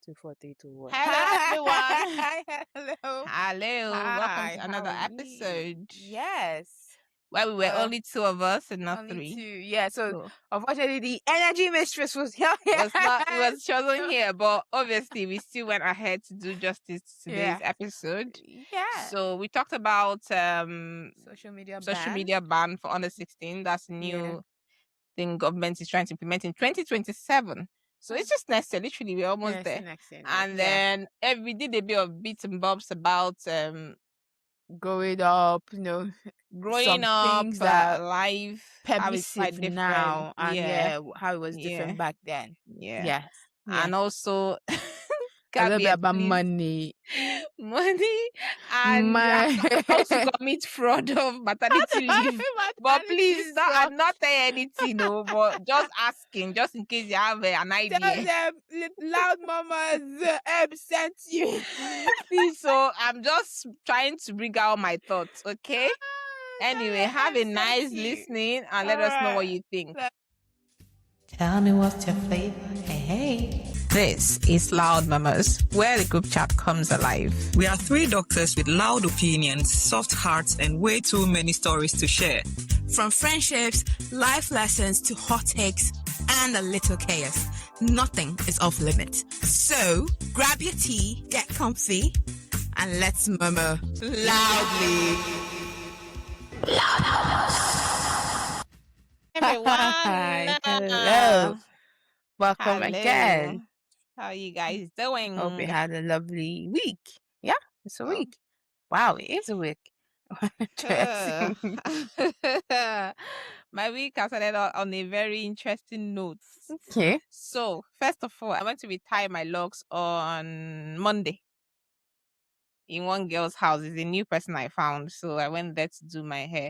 24321. Hello, everyone. Hello. Hello. Welcome Hi. to How another are you? episode Yes. where we were Uh, only two of us and not only three. two. Yeah. So So unfortunately, the energy mistress was here. she wasn't here, but obviously we still went ahead to do justice to today's episode. Yeah. So we talked about Social media ban for under 16. That's a new thing government is trying to implement in 2027. So it's just next year, literally, we're almost there. Next year. And then we did a bit of bits and bobs about growing up, growing some up, things that life, how it's quite permissive different now, and how it was yeah, different back then. yeah. Yeah. And also A little bit caveat, about please. money. And how to commit fraud of maternity leave. But please, I'm not saying anything, no, but just asking, just in case you have an idea. Tell them loud mamas sent you. Please, so I'm just trying to bring out my thoughts, okay? Anyway, have a nice listening and let us know what you think. Tell me what's your flavor. Hey. This is Loud Mamas, where the group chat comes alive. We are three doctors with loud opinions, soft hearts, and way too many stories to share. From friendships, life lessons to hot takes and a little chaos, nothing is off limits. So grab your tea, get comfy, and let's murmur loudly. Loud Mamas. Everyone, hello. Welcome again. How are you guys doing? Hope you had a lovely week. Yeah, it's a week. Wow, it is a week. My week has started on a very interesting note. Okay. So, first of all, I went to retire my locks on Monday in one girl's house. It's a new person I found. So, I went there to do my hair.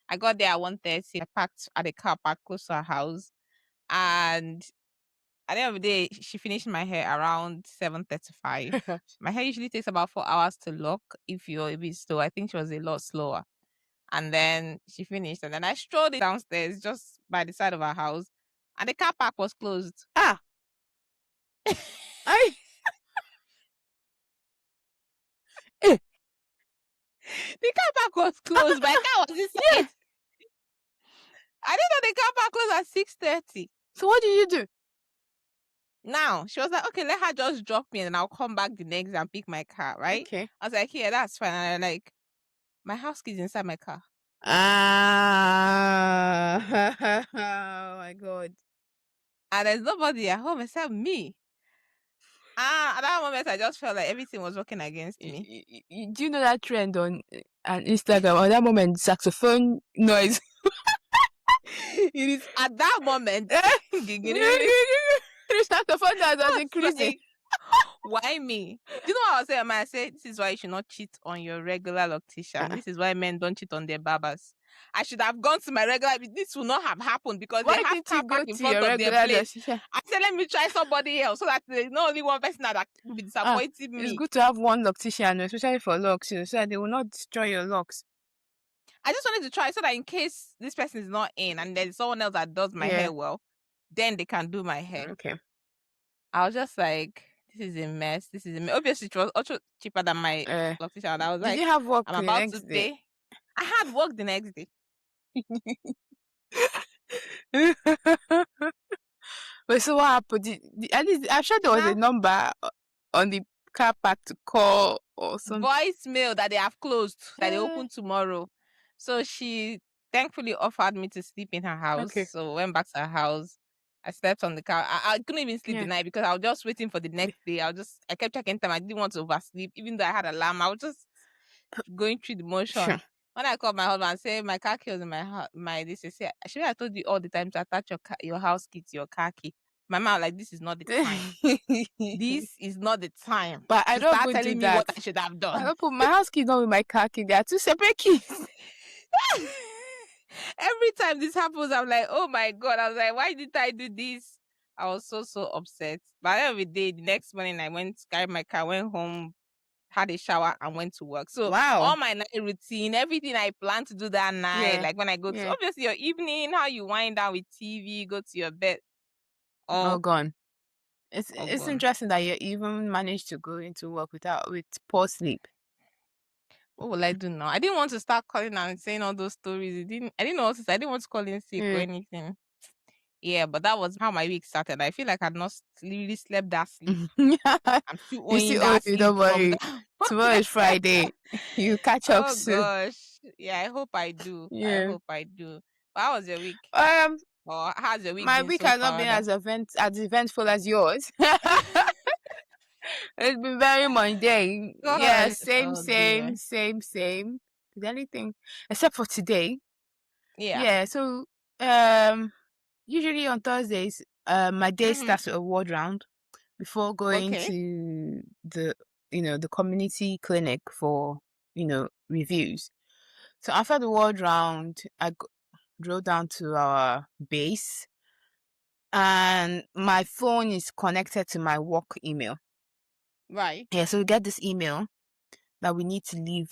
I got there at 1:30. I parked at a car park close to her house. And at the end of the day, she finished my hair around 7:35. My hair usually takes about 4 hours to lock if you're a bit slow. I think she was a lot slower. And then she finished. And then I strolled it downstairs just by the side of her house. And the car park was closed. The car park was closed. My car was inside. I didn't know the car park closed at 6:30. So what did you do? Now, she was like, okay, let her just drop me and I'll come back the next and pick my car, right? Okay. I was like, yeah, that's fine. And I'm like, my house keys inside my car. Oh my God. And there's nobody at home except me. At that moment, I just felt like everything was working against me. Do you know that trend on Instagram? At that moment, saxophone noise. It is at that moment. The saxophone noise was increasing. Why me? Do you know what I was saying? I said, this is why you should not cheat on your regular loctician. This is why men don't cheat on their barbers. I should have gone to my regular. This will not have happened because Why they have car park in front of their place. I said, let me try somebody else so that there's not only one person that will be disappointing me. It's good to have one loctician, especially for locks, so that they will not destroy your locks. I just wanted to try so that in case this person is not in and there's someone else that does my hair well, then they can do my hair. Okay. I was just like, this is a mess. Obviously, it was also cheaper than my loctician. And I was like, did you have work I'm about to pay. I had work the next day. But so what happened? At least I'm sure there was a number on the car park to call or something. Voicemail that they have closed, that they open tomorrow. So she thankfully offered me to sleep in her house. Okay. So went back to her house. I slept on the couch. I couldn't even sleep the night because I was just waiting for the next day. I kept checking time. I didn't want to oversleep. Even though I had alarm, I was just going through the motion. Sure. When I called my husband and said my car key was in my this, he said, actually, I told you all the time to attach your house key to your car key. My mom like, this is not the time. This is not the time. But I don't start telling me what I should have done. I don't put my house key not with my car key. They are two separate keys. Every time this happens, I'm like, oh my God. I was like, why did I do this? I was so upset. But every day, the next morning, I went, carried my car, went home, had a shower, and went to work. So all my night routine, everything I planned to do that night, like when I go to, obviously your evening, how you wind down with TV, go to your bed. All gone. It's Ogbon. interesting that you even managed to go into work with poor sleep. What will I do now? I didn't want to start calling and saying all those stories. I didn't know what to say. I didn't want to call in sick or anything. Yeah, but that was how my week started. I feel like I'd not really slept that sleep. I'm still You owing still that you sleep don't from worry. that. Tomorrow is Friday. You catch up Oh soon. gosh. Yeah, I hope I do. I Yeah. hope I do. But how was your week? Or how's your week My been week so has not far? been as eventful as yours. It's been very mundane. Yeah, Gosh. same. Oh dear. Did anything except for today. Yeah. Yeah. So usually on Thursdays, my day starts with a ward round before going Okay. to the community clinic for reviews. So after the ward round, I drove down to our base, and my phone is connected to my work email. Right. Yeah, so we get this email that we need to leave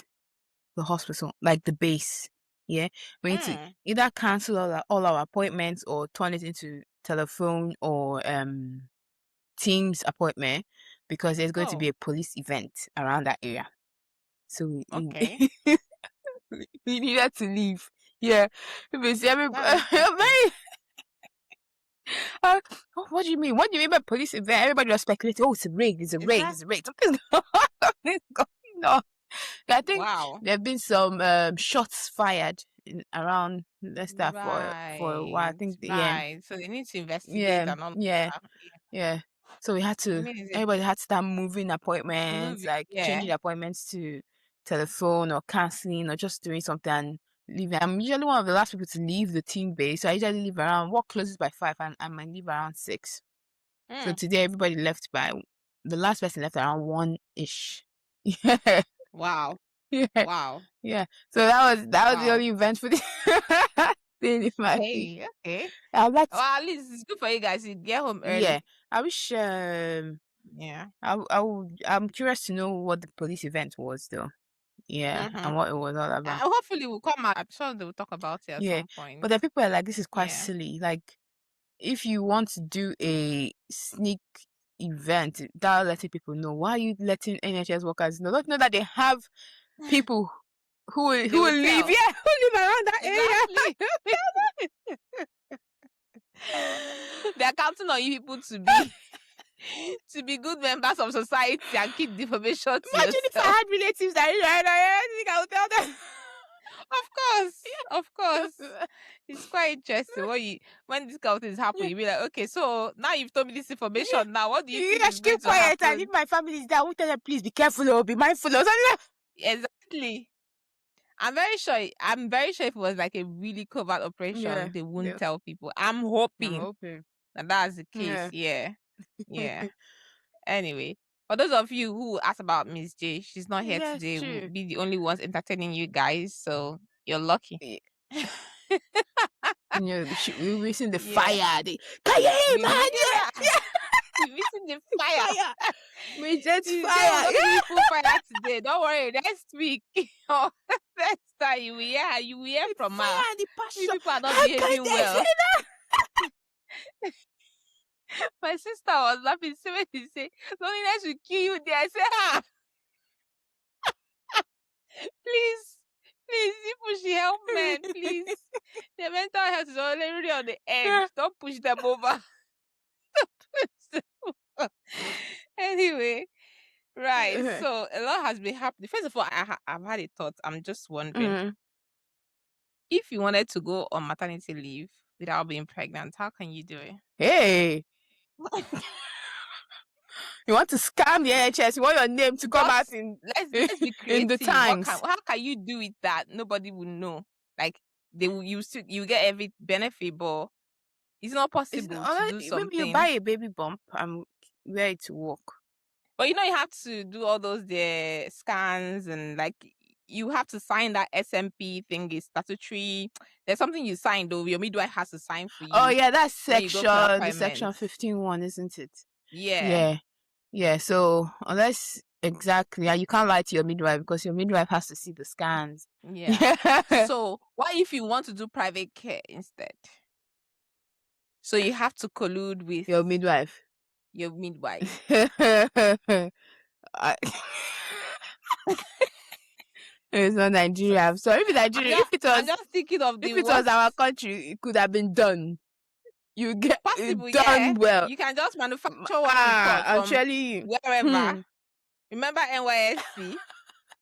the hospital, like the base. Yeah, we need to either cancel all our appointments or turn it into telephone or Teams appointment, because there's going to be a police event around that area. So Okay. we needed to leave. Yeah, because everybody very. What do you mean? What do you mean by police event? Everybody was speculating. Oh, it's a raid. It's a raid. It's a raid. Something's going on. I think there have been some shots fired around Leicester for a while. I think Right. So they need to investigate and all that. yeah. So we had to. Everybody had to start moving appointments, like Yeah. changing appointments to telephone or canceling or just doing something and leaving. I'm usually one of the last people to leave the team base, so I usually leave around. Work closes by 5, and I might leave around 6. So today everybody left by the last person left around 1-ish. Yeah. Wow. Yeah. Wow. Yeah. So that was the only event for the thing in my week. Okay. Well, at least it's good for you guys. You get home early. Yeah. I wish Yeah. I'm curious to know what the police event was though. Yeah. And what it was all about. Hopefully we'll come out. I'm sure they will talk about it at some point. But the people are like, this is quite silly. Like, if you want to do a sneak event, without letting people know, why are you letting NHS workers know? Don't know that they have people who will live, who live around that area. They're counting on you people to be good members of society and keep the information to Imagine yourself. if I had relatives that I think I would tell them. Of course. It's quite interesting. When this kind of thing is happening, you'll be like, okay, so now you've told me this information. Now, what do you think is going to happen? And if my family is there, I won't tell them, please be careful or be mindful or something like that. Exactly. I'm very sure if it was like a really covert operation, they wouldn't tell people. I'm hoping that that's the case. Yeah. Anyway, for those of you who asked about Miss J, she's not here today. We'll be the only ones entertaining you guys, so you're lucky. We're missing the fire. Can you imagine? We're missing the fire. We just fire. Full fire today. Don't worry. Next week, next time you will hear from us. People are not behaving well. My sister was laughing. So when she said, loneliness will kill you there, I said, please, people should help men, please. Their mental health is already on the edge. Don't push them over. Anyway, right. So a lot has been happening. First of all, I've had a thought. I'm just wondering, if you wanted to go on maternity leave without being pregnant, how can you do it? Hey. You want to scam the NHS? You want your name to come out in let's be creative. In the Times. How can you do it that nobody will know? Like you get every benefit, but it's not possible to do something. Maybe you buy a baby bump and wear it to work. But you have to do all those scans and like you have to sign that SMP thing. Is statutory. There's something you sign though. Your midwife has to sign for you. Oh yeah, that's section 15(1), isn't it? Yeah. So unless you can't lie to your midwife because your midwife has to see the scans. Yeah. So what if you want to do private care instead? So you have to collude with your midwife. your midwife? It's not Nigeria. I'm sorry. If it's Nigeria, I'm just thinking of the if it was worst. our country, it could have been done. You get Possible, it done well. You can just manufacture one report from actually, wherever. Remember NYSC?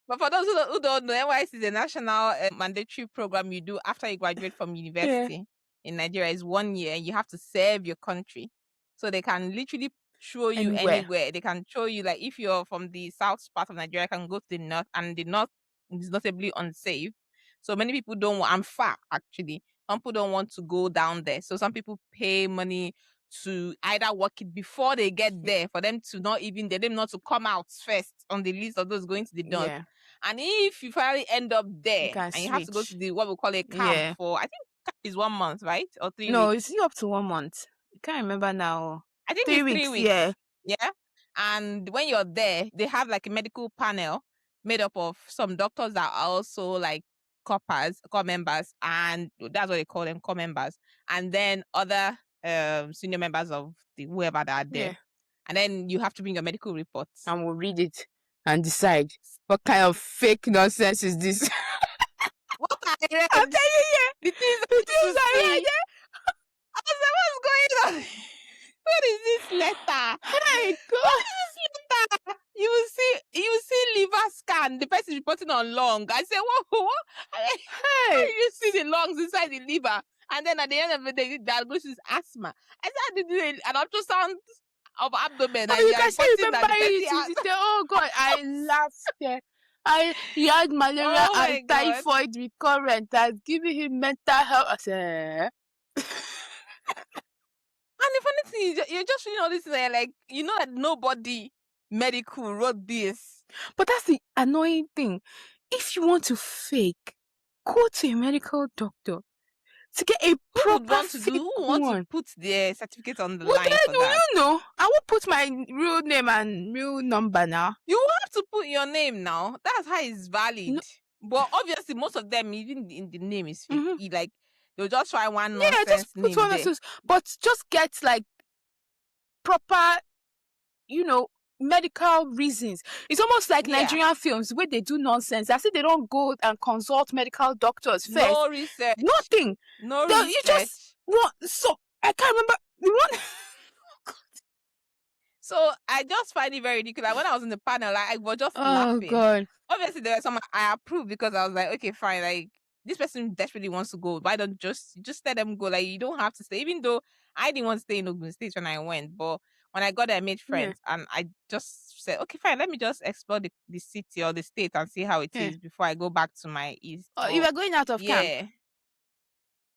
But for those who don't know, NYSC is a national mandatory program you do after you graduate from university in Nigeria. It's 1 year. You have to serve your country. So they can literally show you anywhere. They can show you, like, if you're from the south part of Nigeria, you can go to the north, and the north is notably unsafe. So many people don't want, and far actually. Some people don't want to go down there. So some people pay money to either work it before they get there, for them to not to come out first on the list of those going to the north. Yeah. And if you finally end up there You and you have to go switch. to the what we call a camp for, I think camp is 1 month, right? Or 3 weeks? No, it's up to 1 month. I can't remember now. I think 3 it's weeks. 3 weeks. Yeah. And when you're there, they have like a medical panel made up of some doctors that are also like core members, and that's what they call them, core members, and then other senior members of the whoever that are there. Yeah. And then you have to bring your medical reports, and we'll read it and decide what kind of fake nonsense is this. What I read, I'm telling you, the things I read. I was like, what's going on? What is this letter? Hey, God. What is this letter? You will see liver scan. The person is reporting on lung. I say, what? How do you see the lungs inside the liver? And then at the end of the day, the diagnosis is asthma. I said, an ultrasound of abdomen. Oh, and you can still remember it. Oh, God, I laughed there. He had malaria and typhoid recurrent. I was giving him mental health. I said, And the funny thing is, you're just reading all this, like, you know that nobody medical wrote this. But that's the annoying thing. If you want to fake, go to a medical doctor to get a proper who wants to put their certificate on the line for that? You know, I will put my real name and real number now. You have to put your name now. That's how it's valid. No. But obviously, most of them, even in the name is fake. Like, they'll just try one nonsense just put name one nonsense. But just get like proper, medical reasons. It's almost like Nigerian films where they do nonsense. I say they don't go and consult medical doctors first. No research. Nothing. No research. You just want. So I can't remember the one. So I just find it very ridiculous. When I was in the panel, like, I was just laughing. God. Obviously, there were some I approved because I was like, okay, fine. Like, this person desperately wants to go. Why don't just let them go? Like, you don't have to stay. Even though I didn't want to stay in Ogun State when I went, but when I got there, I made friends, and I just said, okay, fine. Let me just explore the city or the state and see how it is before I go back to my east. Oh, you were going out of camp?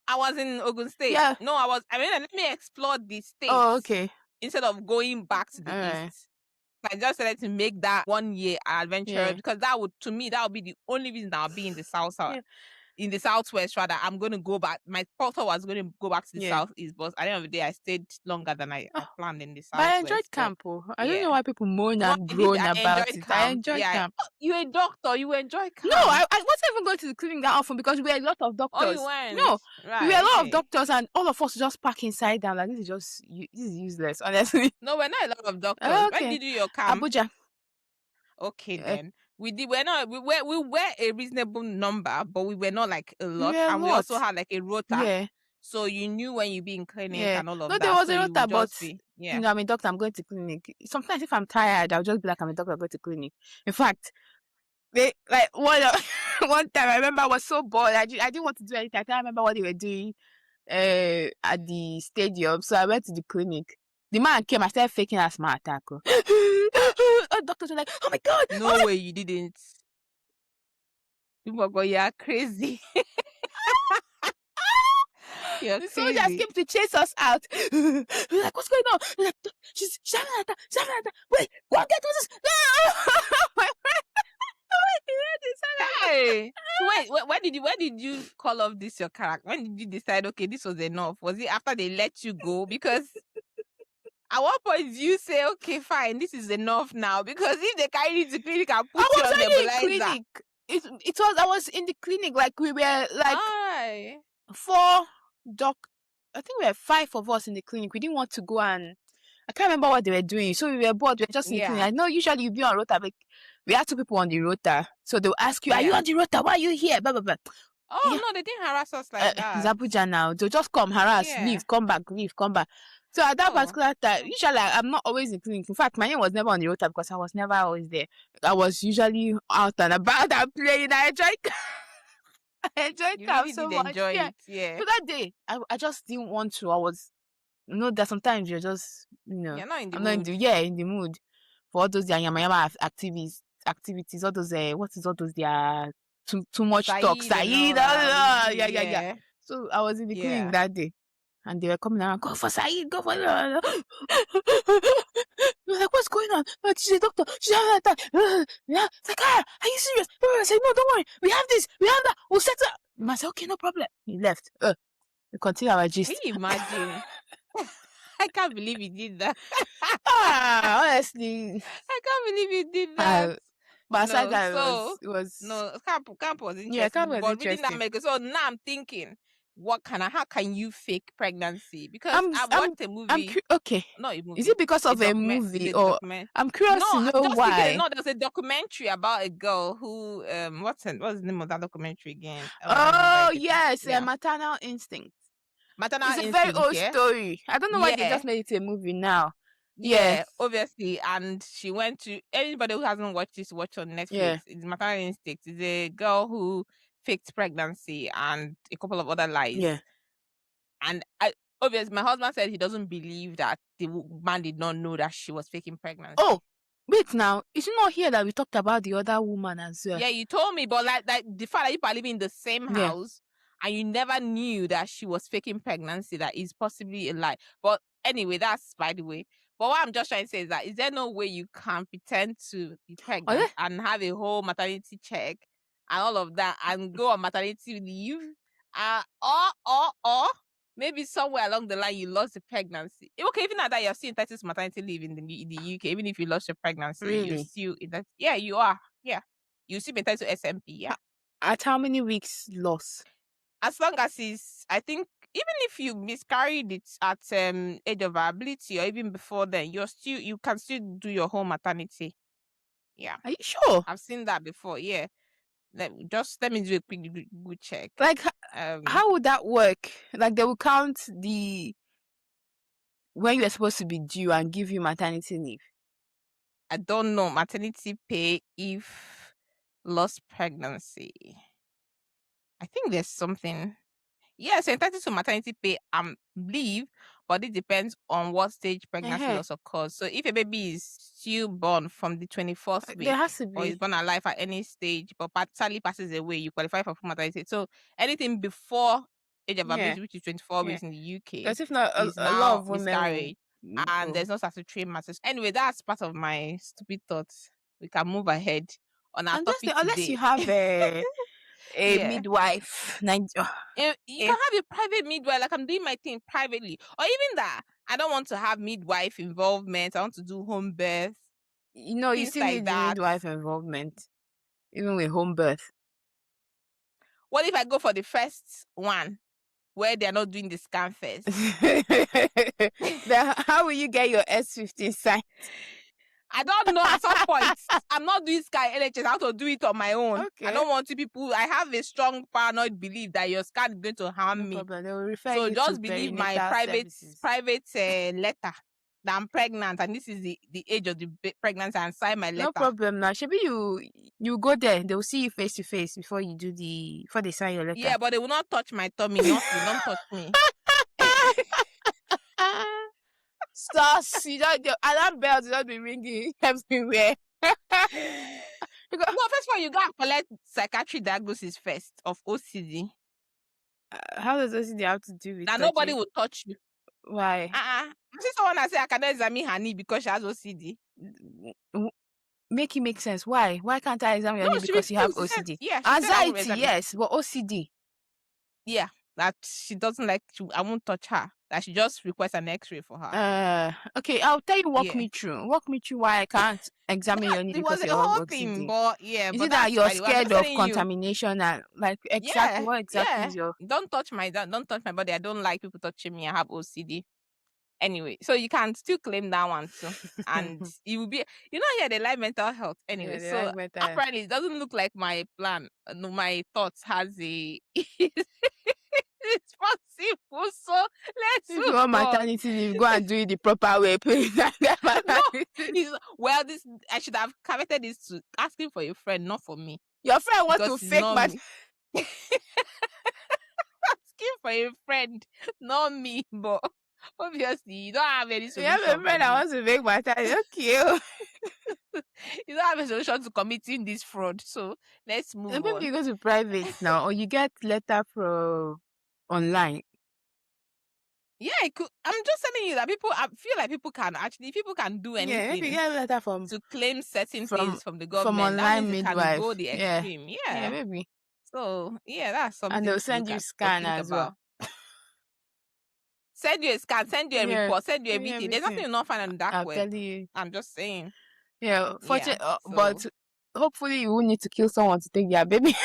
I was in Ogun State. Yeah. No, let me explore the state. Oh, okay. Instead of going back to the east. I just decided to make that 1 year adventure because that would be the only reason I'll be in the south. In the southwest, rather, I'm going to go back. My thought was going to go back to the southeast, but at the end of the day, I stayed longer than I planned in the southwest. But I enjoyed camp. I don't know why people moan and groan about it. I enjoyed camp. You're a doctor. You enjoy camp. No, I wasn't even going to the clinic that often because we were a lot of doctors. Oh, you went? No, right, we were a lot of doctors, and all of us just pack inside down. Like, this is useless, honestly. No, we're not a lot of doctors. Okay. When did you do your camp? Abuja. Okay, then. We were a reasonable number, but we were not like a lot. And we also had like a rota. Yeah. So you knew when you be in clinic and all of that. No, there was a rota, but I'm a doctor, I'm going to clinic. Sometimes if I'm tired, I'll just be like, I'm a doctor, I'm going to clinic. In fact, one time I remember I was so bored. I didn't want to do anything. I can't remember what they were doing at the stadium. So I went to the clinic. The man came, I started faking asthma attack. Doctors were like, oh my God. No way you didn't. People go, you're crazy. You're the crazy. soldiers came to chase us out. We're like, what's going on? We're like, she's shouting at her. Wait, go and get us. Hey, wait, when did you call off this your character? When did you decide, okay, this was enough? Was it after they let you go? Because at what point do you say, okay, fine, this is enough now? Because if they carry you to clinic and put you on nebulizer. I was in the clinic, like we were like 4 I think we were 5 of us in the clinic. We didn't want to go and I can't remember what they were doing. So we were bored. We were just in the clinic. I know usually you be on rota, but we had 2 people on the rota. So they'll ask you, are you on the rota? Why are you here? Blah, blah, blah. Oh, no, they didn't harass us like that. Abuja now. They'll just come, harass, leave, come back, leave, come back. So at that particular time, usually I'm not always in clinic. In fact, my name was never on the rota because I was never always there. I was usually out and about and playing. I enjoyed camp so much. Yeah. So that day, I just didn't want to. I was, that sometimes you're just, you're not in the I'm mood. not in the mood for all those yama activities, all those, what is all those, too much talk, Saeed, yeah. So I was in the clinic that day, and they were coming around, go for Saeed, go for like, what's going on? Like, she's a doctor, she's having that. Yeah, it's like, are you serious? I said, no, don't worry, we have this, we have that, we'll settle. I said, okay, no problem. He left. We continue our gist. Can you imagine? I can't believe you did that. Honestly, I can't believe you did that. But aside that, it was camp was interesting. Yeah, camp was but interesting. Reading that, so now I'm thinking, how can you fake pregnancy? Because I've watched a movie. Okay. Not a movie. Is it because of a movie or I'm curious to know why? No, there's a documentary about a girl who what's the name of that documentary again? Oh yes, Maternal Instinct. It's a very old story. I don't know why they just made it a movie now. Yeah, obviously. And she went to, anybody who hasn't watched this, watch on Netflix. Yeah. It's Maternal Instinct. It's a girl who faked pregnancy and a couple of other lies. Yeah. And obviously, my husband said he doesn't believe that the man did not know that she was faking pregnancy. Oh, wait now. Is it not here that we talked about the other woman as well? Yeah, you told me, but like the fact that you are living in the same house and you never knew that she was faking pregnancy, that is possibly a lie. But anyway, that's by the way. But what I'm just trying to say is that, is there no way you can pretend to be pregnant and have a whole maternity check and all of that and go on maternity leave? Or maybe somewhere along the line you lost the pregnancy. Okay, even at that, you're still entitled to maternity leave in the UK. Even if you lost your pregnancy, you're still in that. Yeah, you are. Yeah, you still be entitled to SMP. Yeah. At how many weeks loss? As long as it's, I think, even if you miscarried it at age of viability or even before then, you can still do your whole maternity. Yeah. Are you sure? I've seen that before. Yeah. Let me do a quick good check. Like, how would that work? Like, they will count when you're supposed to be due and give you maternity leave. I don't know. Maternity pay if lost pregnancy. I think there's something. Yes, entitled to maternity pay and leave, but it depends on what stage pregnancy loss occurs. So if a baby is still born from the 24th week, there has to be, or is born alive at any stage, but sadly passes away, you qualify for full maternity. So anything before age of ability, which is 24 weeks in the UK, because if not, a lot of women miscarriage, and there's no statutory matters. Anyway, that's part of my stupid thoughts. We can move ahead on our topic unless you have a midwife. You can have a private midwife, like I'm doing my thing privately. Or even that, I don't want to have midwife involvement. I want to do home birth. You still need the midwife involvement, even with home birth. What if I go for the first one, where they're not doing the scan first? Then how will you get your S15 sign? I don't know. At some point, I'm not doing Sky NHS. I have to do it on my own. Okay. I don't want to people. I have a strong paranoid belief that your scan is going to harm me. Problem. They will refer so you just to believe my private letter that I'm pregnant and this is the age of the pregnancy and sign my letter. No problem. Now, Shebi, you go there. They will see you face to face before they sign your letter. Yeah, but they will not touch my tummy. They don't touch me. Stars, the alarm bells will not be ringing everywhere. No, first of all, you gotta collect psychiatric diagnosis first of OCD. How does OCD have to do with that? Nobody will touch you. Why? I see someone that say I cannot examine her knee because she has OCD. Make it make sense. Why? Why can't I examine your knee because you have OCD? Yeah, anxiety, yes, but OCD. Yeah, that she doesn't like. I won't touch her. That she just requests an X-ray for her. Okay, I'll tell you. Walk me through why I can't examine your knee because you have OCD. Thing, but yeah, is it that you're scared of contamination and like exactly what exactly is your? Don't touch my body. I don't like people touching me. I have OCD. Anyway, so you can still claim that one too. And it will be, here they like mental health. Anyway, Yeah, they so like mental health. apparently it doesn't look like my plan, no, my thoughts has a it's possible. So let's If you want move on. maternity leave, go and do it the proper way, please. No, well, this I should have caveated this to asking for a friend, not for me. Your friend wants Because to it's fake not my. me. Asking for a friend, not me. But obviously, you don't have any You solution. have a for friend that me. wants to make maternity. Okay. You don't have a solution to committing this fraud. So let's move Maybe on. you go to private now, or you get letter from online. Yeah, it could. I'm just telling you that I feel like people can do Yeah, anything maybe you get letter from to claim certain things from the from government. That online means it can midwife. go the Yeah. extreme. Yeah, maybe. So yeah, that's And something they'll to send look you at or scan think as about. well. Send you a scan, send you a Yeah, report, send you yeah, everything. There's nothing everything. you'll not find on the dark I'm web. telling you. I'm just saying. Yeah, Yeah. fortunate, So but hopefully you won't need to kill someone to take their baby.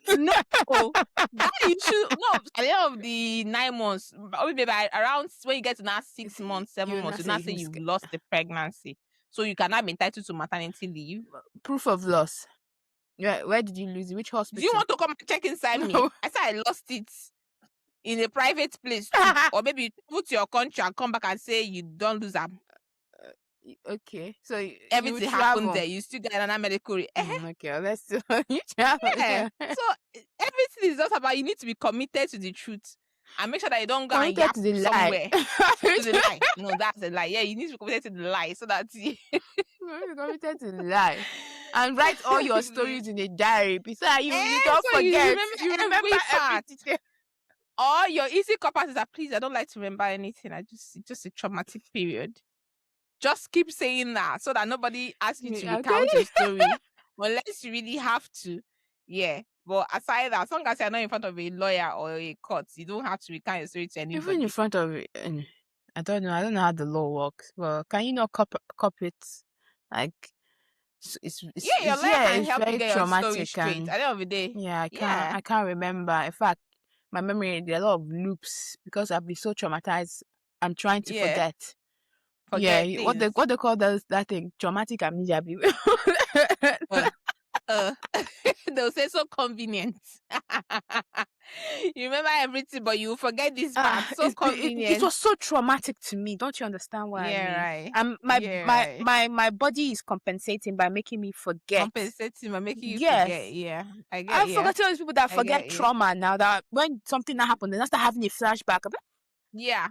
no, that you should no. At the end of the 9 months, maybe by around when you get to now 6 months, 7 months, you now say you've lost the pregnancy, so you cannot be entitled to maternity leave. Proof of loss. Yeah, where did you lose it? Which hospital? Do you want to come and check inside me? I said I lost it in a private place too. Or maybe you put your country and come back and say you don't lose them. Okay, so everything happens there. You still get another medical. Okay, let's do you travel. Yeah. So everything is just about you need to be committed to the truth and make sure that you don't go and yap to the somewhere. lie. To the lie. No, that's a lie. Yeah, you need to be committed to the lie so that you committed to the lie and write all your stories in a diary. So you don't so forget. You remember every detail. Or your easy copy is that please, I don't like to remember anything. It's just a traumatic period. Just keep saying that so that nobody asks you to recount your story unless you really have to. Yeah. But aside that, as long as you're not in front of a lawyer or a court, you don't have to recount your story to anybody. Even in front of I don't know how the law works. Well, can you not copy it? Like it's your lawyer can help you get traumatic your story straight at the end of the day. Yeah, I can't remember. In fact, my memory, there are a lot of loops because I've been so traumatized. I'm trying to forget. Forget what they call that thing, traumatic amnesia. They'll say so convenient. You remember everything, but you forget this part. So convenient. It was so traumatic to me. Don't you understand what I mean? Right. And my body is compensating by making me forget. Compensating by making you forget. Yeah, I get. I've forgotten those people that forget trauma now. That when something that happened, they just start having a flashback. Yeah.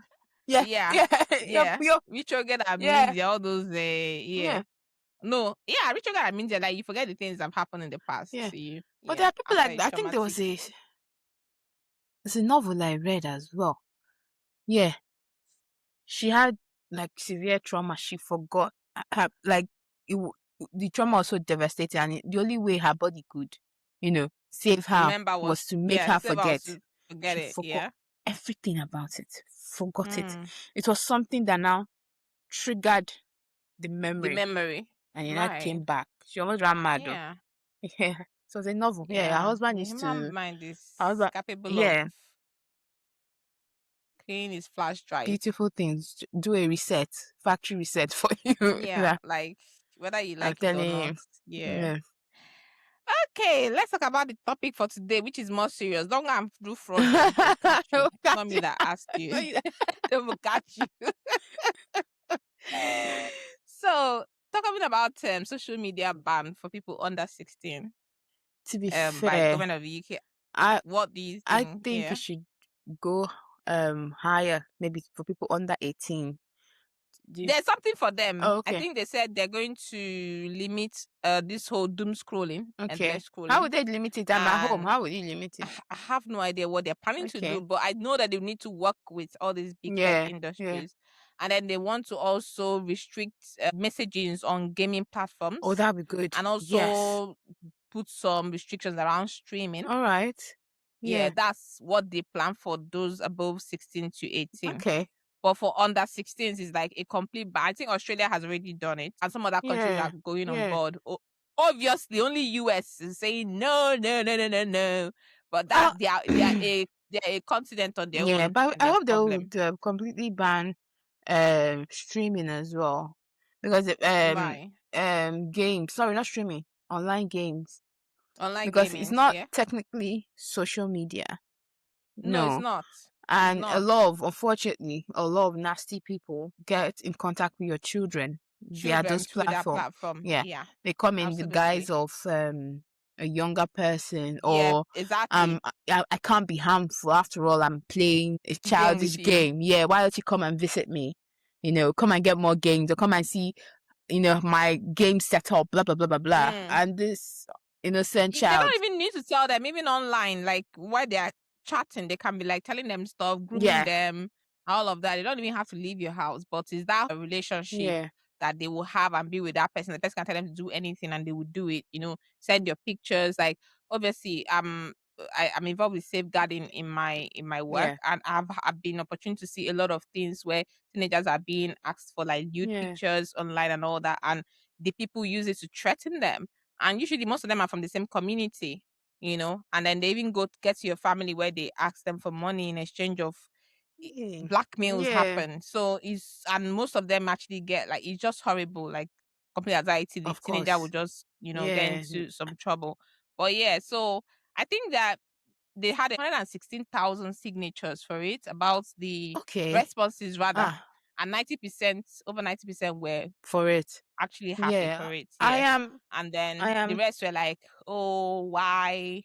Retrograde amnesia, all those. No, retrograde amnesia, like you forget the things that have happened in the past. Yeah. To you. But there are people like that. I think there's a novel I read as well. Yeah. She had like severe trauma. She forgot the trauma was so devastating, and the only way her body could, save her was to make her forget. She forgot everything about it. Forgot it. It was something that now triggered the memory. And it came back. She almost ran mad. Yeah. So it's a novel. Yeah. Her husband is human mind is capable of clean his flash drive. Beautiful things. Do a reset, factory reset for you. Yeah. Like whether you like it or not. Yeah. Okay, let's talk about the topic for today, which is more serious. Don't go and do fraud. It's not me that asked you. They will catch you. So, talking about social media ban for people under 16. To be by fair, the government of the UK. What do you think? I think it should go higher, maybe for people under 18. There's something for them. Oh, okay. I think they said they're going to limit this whole doom scrolling. Okay. Scrolling. How would they limit it? I'm at home. How would you limit it? I have no idea what they're planning to do, but I know that they need to work with all these big tech industries. And then they want to also restrict messaging on gaming platforms. Oh, that'd be good. And also put some restrictions around streaming. All right. Yeah, that's what they plan for those above 16 to 18. Okay. But for under 16s, it's like a complete ban. I think Australia has already done it. And some other countries are going on board. Obviously, only US is saying no. But that they are a continent on their own. Yeah, but I hope they would completely ban streaming as well, because Right. games, sorry, not streaming, online games, Online because it's gaming. not Yeah. technically social media. No, it's No. not. It's And not. unfortunately, a lot of nasty people get in contact with your children via Children those through that platforms. platform. Yeah. Yeah. They come in the guise Absolutely. of a younger person, Yeah, or exactly. I can't be harmful. After all, I'm playing a Game childish with you. game. Yeah, why don't you come and visit me? Come and get more games, or come and see, my game setup, blah blah blah blah blah. Mm. And this innocent They child. don't even need to tell them, even online, like while they are chatting, they can be like telling them stuff, grooming Yeah. them, all of that. They don't even have to leave your house, but it's that relationship Yeah. that they will have and be with that person. The person can tell them to do anything and they will do it. Send your pictures. Like obviously, I'm involved with safeguarding in my work, Yeah. and I've been opportunity to see a lot of things where teenagers are being asked for like nude Yeah. pictures online and all that, and the people use it to threaten them. And usually most of them are from the same community, and then they even go to get to your family where they ask them for money in exchange of Yeah. blackmails Yeah. happen. So and most of them actually get like, it's just horrible, like complete anxiety. The Of teenager will course. just, get Yeah. into some trouble. But yeah, so I think that they had 116,000 signatures for it, about the Okay. responses rather. Ah, And over 90% were for it. actually happy Yeah. for it. I Yeah. am. And I then the am. rest were like, oh, why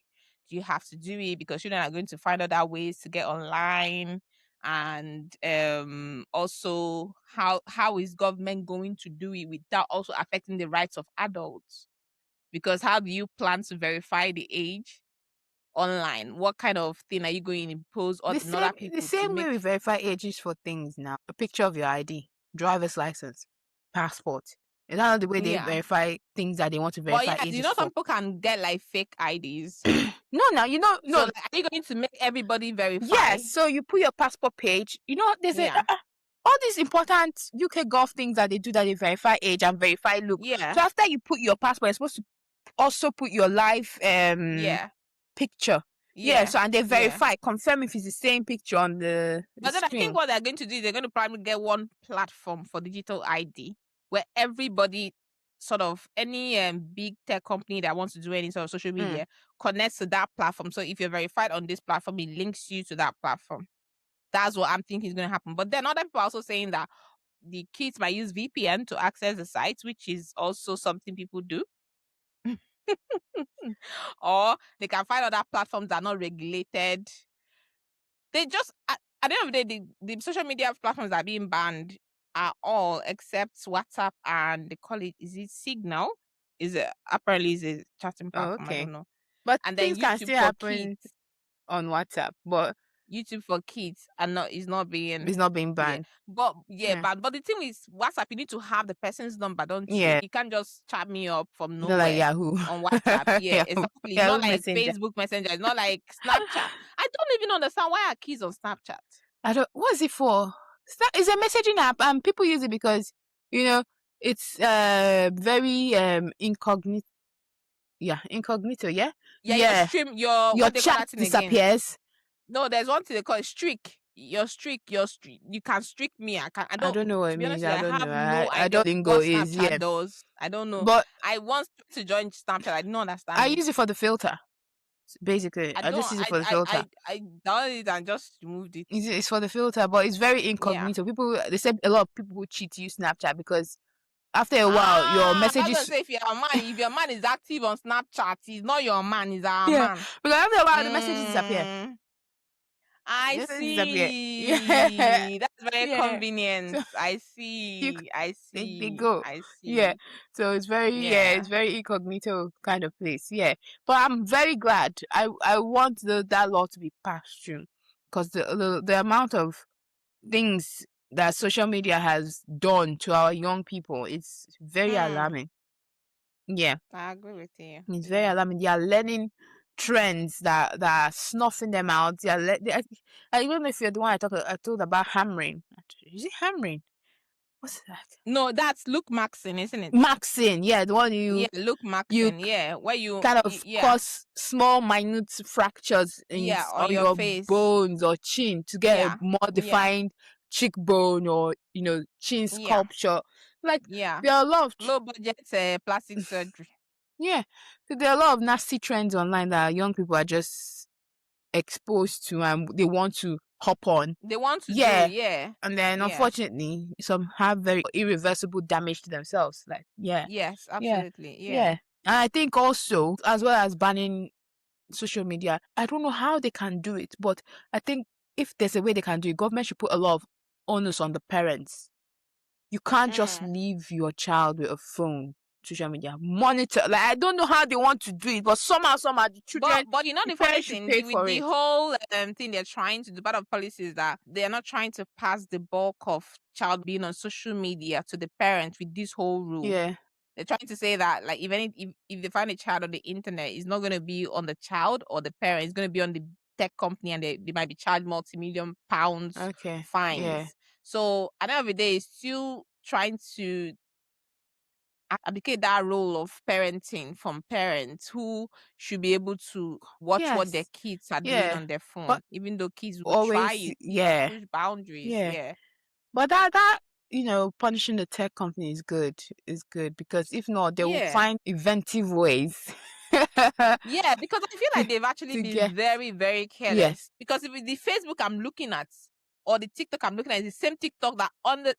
do you have to do it? Because children are going to find other ways to get online. And also, how is government going to do it without also affecting the rights of adults? Because how do you plan to verify the age online? What kind of thing are you going to impose on other The people to same way make? we verify ages for things now. A picture of your ID, driver's license, passport. Is that not the way they Yeah. verify things that they want to But verify yeah, ages some for? people can get like fake IDs. No, now So no. like, are you going to make everybody verify? Yes. So you put your passport page. There's Yeah. all these important UK Gov things that they do, that they verify age and verify look. Yeah. So after you put your passport, you're supposed to also put your live Yeah. picture. Yeah, so and they verify, confirm if it's the same picture on the But then I screen. think what they're going to do is they're going to probably get one platform for digital ID where everybody, sort of any big tech company that wants to do any sort of social media, connects to that platform. So if you're verified on this platform, it links you to that platform. That's what I'm thinking is going to happen. But then other people are also saying that the kids might use VPN to access the sites, which is also something people do. Or they can find other platforms that are not regulated. They just, at the end of the day, the social media platforms that are being banned are all except WhatsApp, and they call it, is it Signal? Apparently is a chatting platform. okay. I don't know. But And then things can YouTube still for happen kids. on WhatsApp, but YouTube for kids is not being it's not being yeah. banned. But Yeah. but the thing is, WhatsApp, you need to have the person's number, don't you? Yeah. You can't just chat me up from Not like nowhere Yahoo. on WhatsApp. Yeah, Yahoo, exactly. It's not Yahoo like Messenger. Facebook Messenger. It's not like Snapchat. I don't even understand why are kids on Snapchat. What's it for? It's a messaging app, and people use it because it's very incognito. Yeah, incognito. Yeah. Yeah, your stream, your what they call chat that thing again? disappears. No, there's one thing they call it streak. Your streak. You can streak me. I don't know what to it be honest means. with you, I I don't have know. no I idea don't think what is. Snapchat Yeah. does. I don't know. But I want to join Snapchat. I didn't understand. I use it for the filter. Basically, I just use it for the filter. I downloaded it and just removed it. It's for the filter, but it's very incognito. They said a lot of people who cheat use Snapchat because after a while your messages. I'm say if your man is active on Snapchat, he's not your man, he's our yeah, man. because after a while the messages disappear. I Disappear. see. That's very Yeah. convenient. So I see. I see. they go. I see. Yeah. So it's very it's very incognito kind of place. Yeah. But I'm very glad. I want that law to be passed through, because the amount of things that social media has done to our young people, it's very alarming. Yeah. I agree with you. It's very alarming. They are learning trends that are snuffing them out. I don't know if you're the one I told about hammering. Is it hammering? What's that? No, that's Luke Maxon, isn't it? Maxing, yeah, the one Luke Maxon, where you kind of cause small, minute fractures on your your face, bones or chin to get a more defined cheekbone or chin sculpture. Like Yeah. there are a lot of Low budget plastic surgery. yeah. So there are a lot of nasty trends online that young people are just exposed to and they want to hop on. They want to do, And then yeah. unfortunately some have very irreversible damage to themselves. Like Yes, absolutely. Yeah. And I think also, as well as banning social media, I don't know how they can do it, but I think if there's a way they can do it, government should put a lot of onus on the parents. You can't just leave your child with a phone, social media, monitor. Like I don't know how they want to do it, but somehow the children. But you know the funny thing with the it. whole thing they're trying to do, part of policy is that they're not trying to pass the bulk of child being on social media to the parents with this whole rule. Yeah. They're trying to say that, like, even if they find a child on the internet, it's not going to be on the child or the parent. It's going to be on the tech company, and they might be charged multi-million pounds fines. Yeah. So at the end of the day, it's still trying to abdicate that role of parenting from parents who should be able to watch what their kids are doing on their phone, but even though kids will try it, push boundaries. Yeah. But that punishing the tech company is good because if not, they will find inventive ways. Yeah, because I feel like they've actually been very, very careless. Yes. Because if the Facebook I'm looking at or the TikTok I'm looking at is the same TikTok that under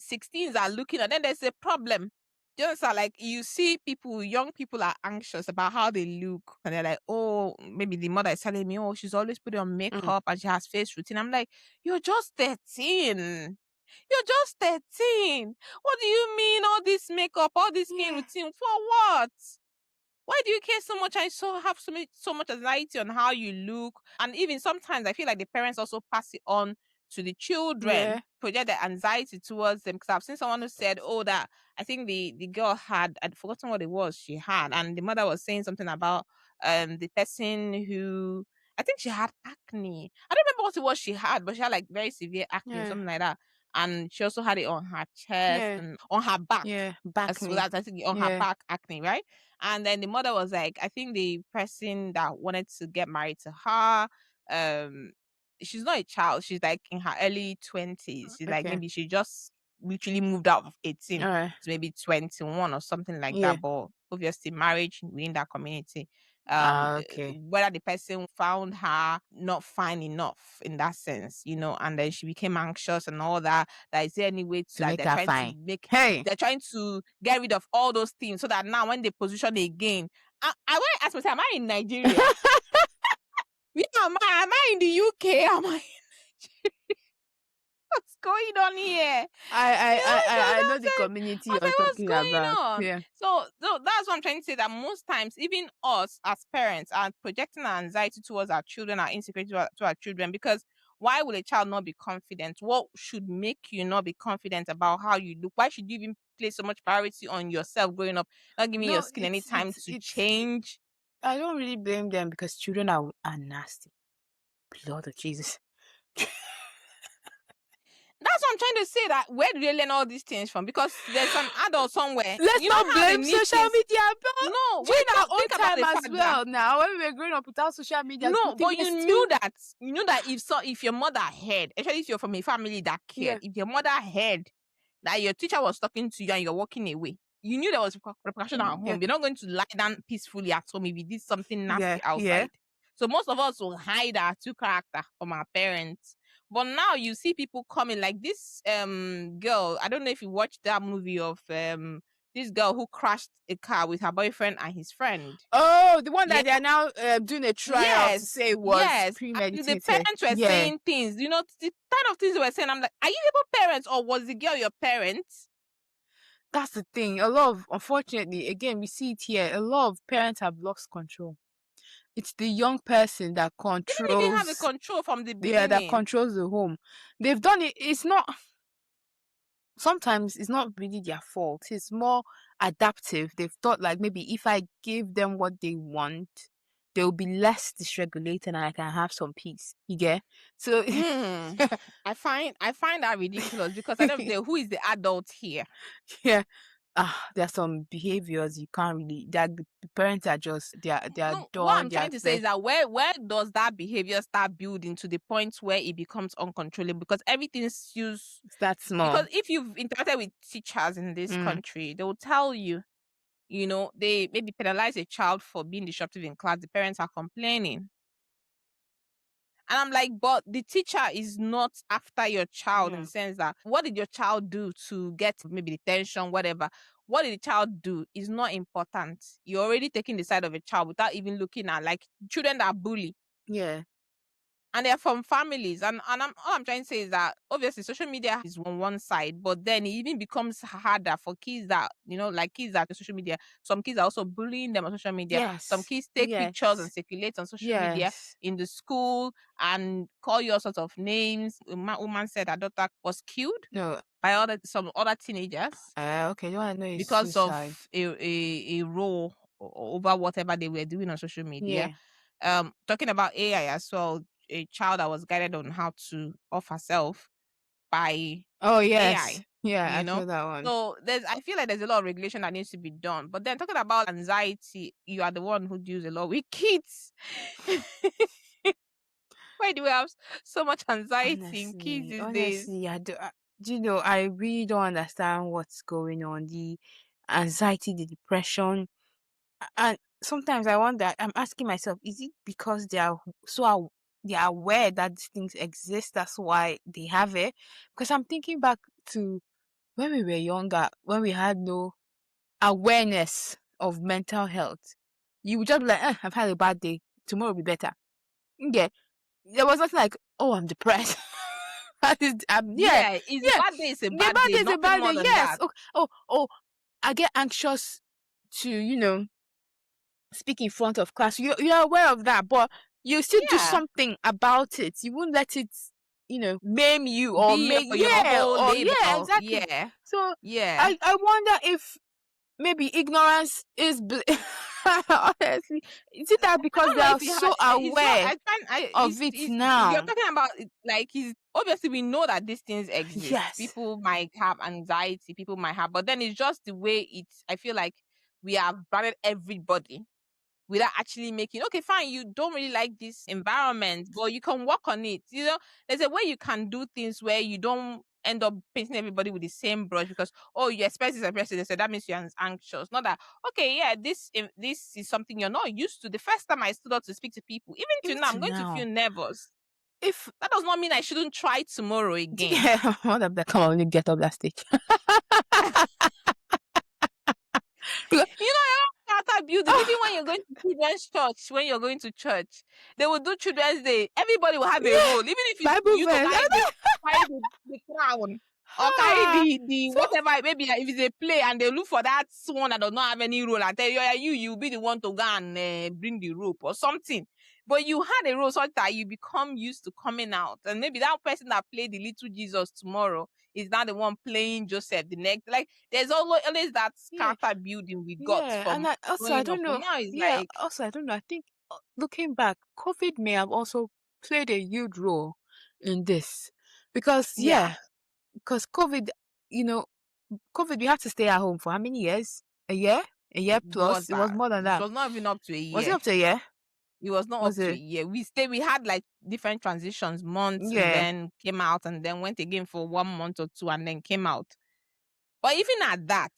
16s are looking at, then there's a problem. Do you understand? Like, you see young people are anxious about how they look, and they're like, oh, maybe the mother is telling me, oh, she's always putting on makeup and she has face routine. I'm like, you're just 13. You're just 13. What do you mean all this makeup, all this skin routine? For what? Why do you care so much? I have so much anxiety on how you look. And even sometimes I feel like the parents also pass it on to the children, project their anxiety towards them. Because I've seen someone who said, oh, that I think the girl had, I'd forgotten what it was she had. And the mother was saying something about the person who, I think she had acne. I don't remember what it was she had, but she had like very severe acne, something like that. And she also had it on her chest and on her back. Back. So that's, I think, on her back acne, right? And then the mother was like, I think the person that wanted to get married to her, she's not a child. She's like in her early 20s. She's like, maybe she just literally moved out of 18 to maybe 21 or something like that. But obviously marriage within that community. Whether the person found her not fine enough in that sense, and then she became anxious and all that. That is there any way to that they're trying to make? They're trying to get rid of all those things so that now when they position again, I want to ask myself, am I in Nigeria? Am I in the UK? Am I in Nigeria? What's going on here? I know the community you're talking about. Yeah. So that's what I'm trying to say, that most times, even us as parents are projecting our anxiety towards our children, our insecurity to our children, because why would a child not be confident? What should make you not be confident about how you look? Why should you even place so much priority on yourself growing up, not giving your skin any time to change? I don't really blame them because children are nasty. Blood of Jesus. That's what I'm trying to say, that where do they learn all these things from? Because there's an adult somewhere. Let's not blame social media. No, during our own time as well. Now, when we were growing up without social media, no, but you knew that if your mother heard, especially if you're from a family that cared, if your mother heard that your teacher was talking to you and you're walking away, you knew there was repercussion at home. You're not going to lie down peacefully at home if you did something nasty outside. So most of us will hide our true character from our parents. But now you see people coming, like this girl. I don't know if you watched that movie of this girl who crashed a car with her boyfriend and his friend. Oh, the one that they are now doing a trial to say was premeditated. The parents were saying things, the kind of things they were saying. I'm like, are you people parents or was the girl your parents? That's the thing. Unfortunately, again, we see it here. A lot of parents have lost control. It's the young person that controls. They don't even have the control from the beginning. Yeah, that controls the home. They've done it. It's not. Sometimes it's not really their fault. It's more adaptive. They've thought like maybe if I give them what they want, they'll be less dysregulated and I can have some peace. You get? So I find that ridiculous because I don't know who is the adult here. Yeah. there are some behaviors you can't really. The parents are just they are No, what done. I'm They are trying to say is that where does that behavior start building to the point where it becomes uncontrollable? Because everything's used. that small. Because if you've interacted with teachers in this country, they will tell you, they maybe penalize a child for being disruptive in class. The parents are complaining. And I'm like, but the teacher is not after your child in the sense that what did your child do to get maybe detention, whatever. What did the child do is not important. You're already taking the side of a child without even looking at like children that are bullied. Yeah. And they're from families. And all I'm trying to say is that obviously social media is on one side, but then it even becomes harder for kids that, like kids that are on social media. Some kids are also bullying them on social media. Yes. Some kids take pictures and circulate on social media in the school and call you all sorts of names. A woman said her daughter was killed by some other teenagers. Okay, you want to know because suicide. of a role over whatever they were doing on social media. Talking about AI as well, a child that was guided on how to off herself by AI. Yeah, I saw that one. So I feel like there's a lot of regulation that needs to be done. But then talking about anxiety, you are the one who deals a lot with kids. Why do we have so much anxiety in kids these days? Honestly, I really don't understand what's going on. The anxiety, the depression, and sometimes I wonder. I'm asking myself, is it because they are aware that these things exist? That's why they have it. Because I'm thinking back to when we were younger, when we had no awareness of mental health. You would just be like, I've had a bad day. Tomorrow will be better. Yeah. There was nothing like, oh, I'm depressed. It's a bad day. It's a bad day. It's a bad more day. than Yes. that. Oh, I get anxious to, speak in front of class. You're aware of that, but you still do something about it. You won't let it, maim you or make your whole label. exactly. Yeah. So I wonder if maybe ignorance is honestly, is it that because they are so aware of it now? You're talking about obviously we know that these things exist. Yes. People might have anxiety, people might have, but then it's just the way I feel like we have branded everybody without actually making, okay, fine, you don't really like this environment, but you can work on it. There's a way you can do things where you don't end up painting everybody with the same brush because, you expect this person, so that means you're anxious. Not that, okay, yeah, this is something you're not used to. The first time I stood up to speak to people, even to now, I'm going to feel nervous. If that does not mean I shouldn't try tomorrow again. Yeah, what of that? Come on, you get up that stage. Building, even when you're going to children's church, when you're going to church, they will do children's day. Everybody will have a role, even if it's Bible you verse. carry the crown or carry the whatever. Maybe if it's a play and they look for that one that does not have any role, and tell you'll be the one to go and bring the rope or something. But you had a role such that you become used to coming out, and maybe that person that played the little Jesus tomorrow is not the one playing Joseph the next. Like there's always that character building we got from. And I don't know. Now it's I don't know. I think looking back, COVID may have also played a huge role in this because because COVID, COVID, we had to stay at home for how many years? A year plus. It was more than that. It was not even up to a year. Was it up to a year? It was not up to a year. We had like different transitions, months, and then came out, and then went again for 1 month or two, and then came out. But even at that,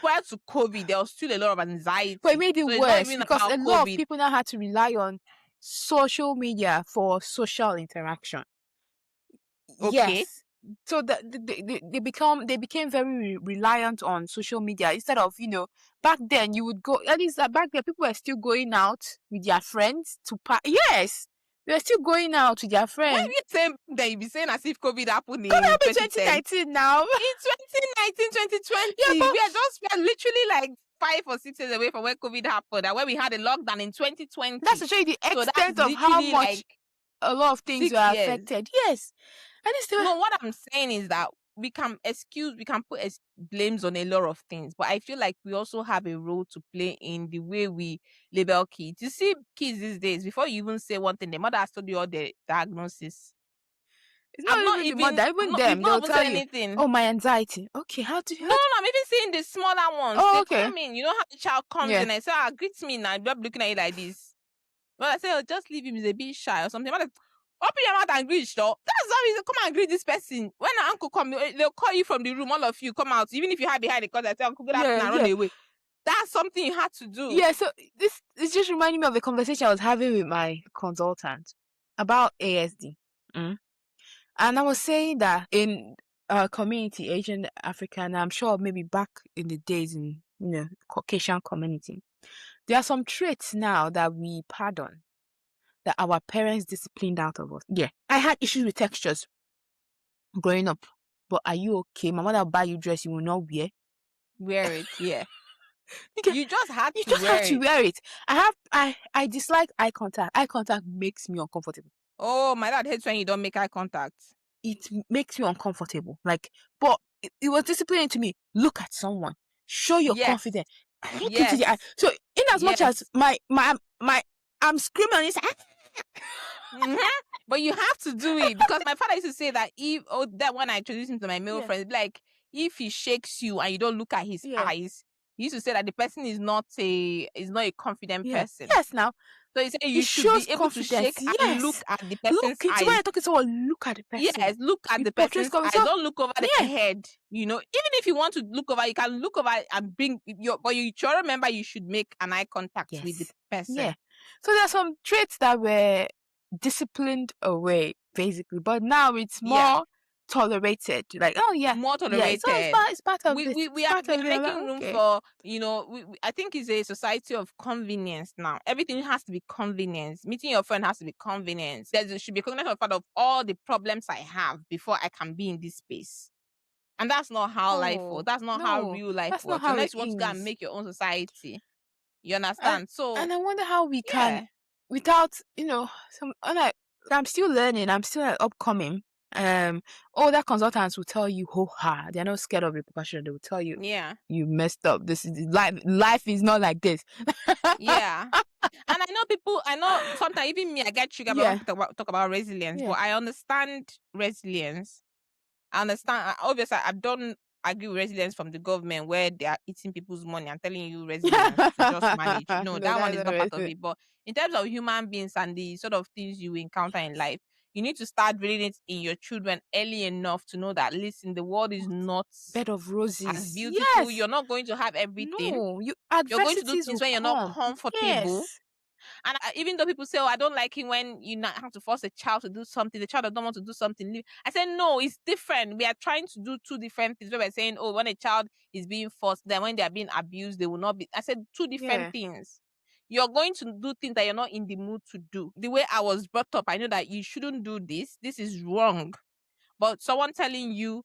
prior to COVID, there was still a lot of anxiety. But it made it worse because a lot of people now had to rely on social media for social interaction. Okay. Yes. So they became very reliant on social media instead of back then you would go, at least back then people were still going out with their friends to yes, they were still going out with their friends. Why are you saying that? You be saying as if COVID happened in 2019 now. In 2019, 2020. Yeah, we are literally like 5 or 6 years away from when COVID happened, and when we had a lockdown in 2020. That's to show you the extent of how much a lot of things were affected. Yes. No, what I'm saying is that we can put blames on a lot of things, but I feel like we also have a role to play in the way we label kids. You see, kids these days, before you even say one thing, the mother has told you all the diagnosis. It's not even the mother, even them. You've They'll not even tell said you, anything. "Oh, my anxiety." Okay, how do you? No, I'm even seeing the smaller ones. Oh, They okay. come in. You know how the child comes Yeah. in and say, greet me now. You're looking at you like this. Well, I say, just leave him. He's a bit shy or something. I'm like, open your mouth and greet, though. That's how you come and greet this person. When an uncle come, they'll call you from the room. All of you come out. Even if you hide behind the corner, I say, uncle, good afternoon, and run away. That's something you had to do. Yeah, so this is just reminding me of the conversation I was having with my consultant about ASD. And I was saying that in our community, Asian, African, I'm sure maybe back in the days in, Caucasian community, there are some traits now that we pardon, that our parents disciplined out of us. Yeah, I had issues with textures growing up. But are you okay? My mother will buy you dress you will not wear. Wear it, yeah. Okay. You just had You to just wear have to it. wear it. I dislike eye contact. Eye contact makes me uncomfortable. Oh, my dad hates when you don't make eye contact. It makes you uncomfortable. But it was disciplining to me. Look at someone. Show your confidence. Look into the eye. So in as much as my I'm screaming, it's but you have to do it, because my father used to say that that when I introduced him to my male friends, like if he shakes you and you don't look at his eyes, he used to say that the person is not a confident person. Yes, now. So he said you should be able to shake and look at the person's eyes. When you're talking to someone, look at the person. Yes, look at the person's eyes. Don't look over the head. Even if you want to look over, you can look over and but you should remember you should make an eye contact with the person. Yeah. So there are some traits that were disciplined away, basically, but now it's more tolerated. Like, more tolerated. So it's part of this. We are making room for, I think it's a society of convenience now. Everything has to be convenience. Meeting your friend has to be convenience. There should be a cognitive part of all the problems I have before I can be in this space. And that's not how life works. That's not how real life works. Unless you want to go and make your own society. You understand? And I wonder how we can, without, I'm still learning. I'm still upcoming. Older consultants will tell you, they're not scared of repercussion. They will tell you, you messed up. This is life is not like this. And I know sometimes even me, I get triggered talk about resilience, but I understand resilience. I understand. Obviously, I don't agree with resilience from the government where they are eating people's money and telling you resilience to just manage. No, that one is not part of it. But in terms of human beings and the sort of things you encounter in life, you need to start reading it in your children early enough to know that, listen, the world is not bed of roses. As beautiful. You're not going to have everything. No, you're going to do things when you're not comfortable. Yes. And even though people say, I don't like it when you not have to force a child to do something, the child don't want to do something. I said, no, it's different. We are trying to do two different things. Where we're saying, when a child is being forced, then when they are being abused, they will not be. I said, two different things. You're going to do things that you're not in the mood to do. The way I was brought up, I know that you shouldn't do this. This is wrong. But someone telling you,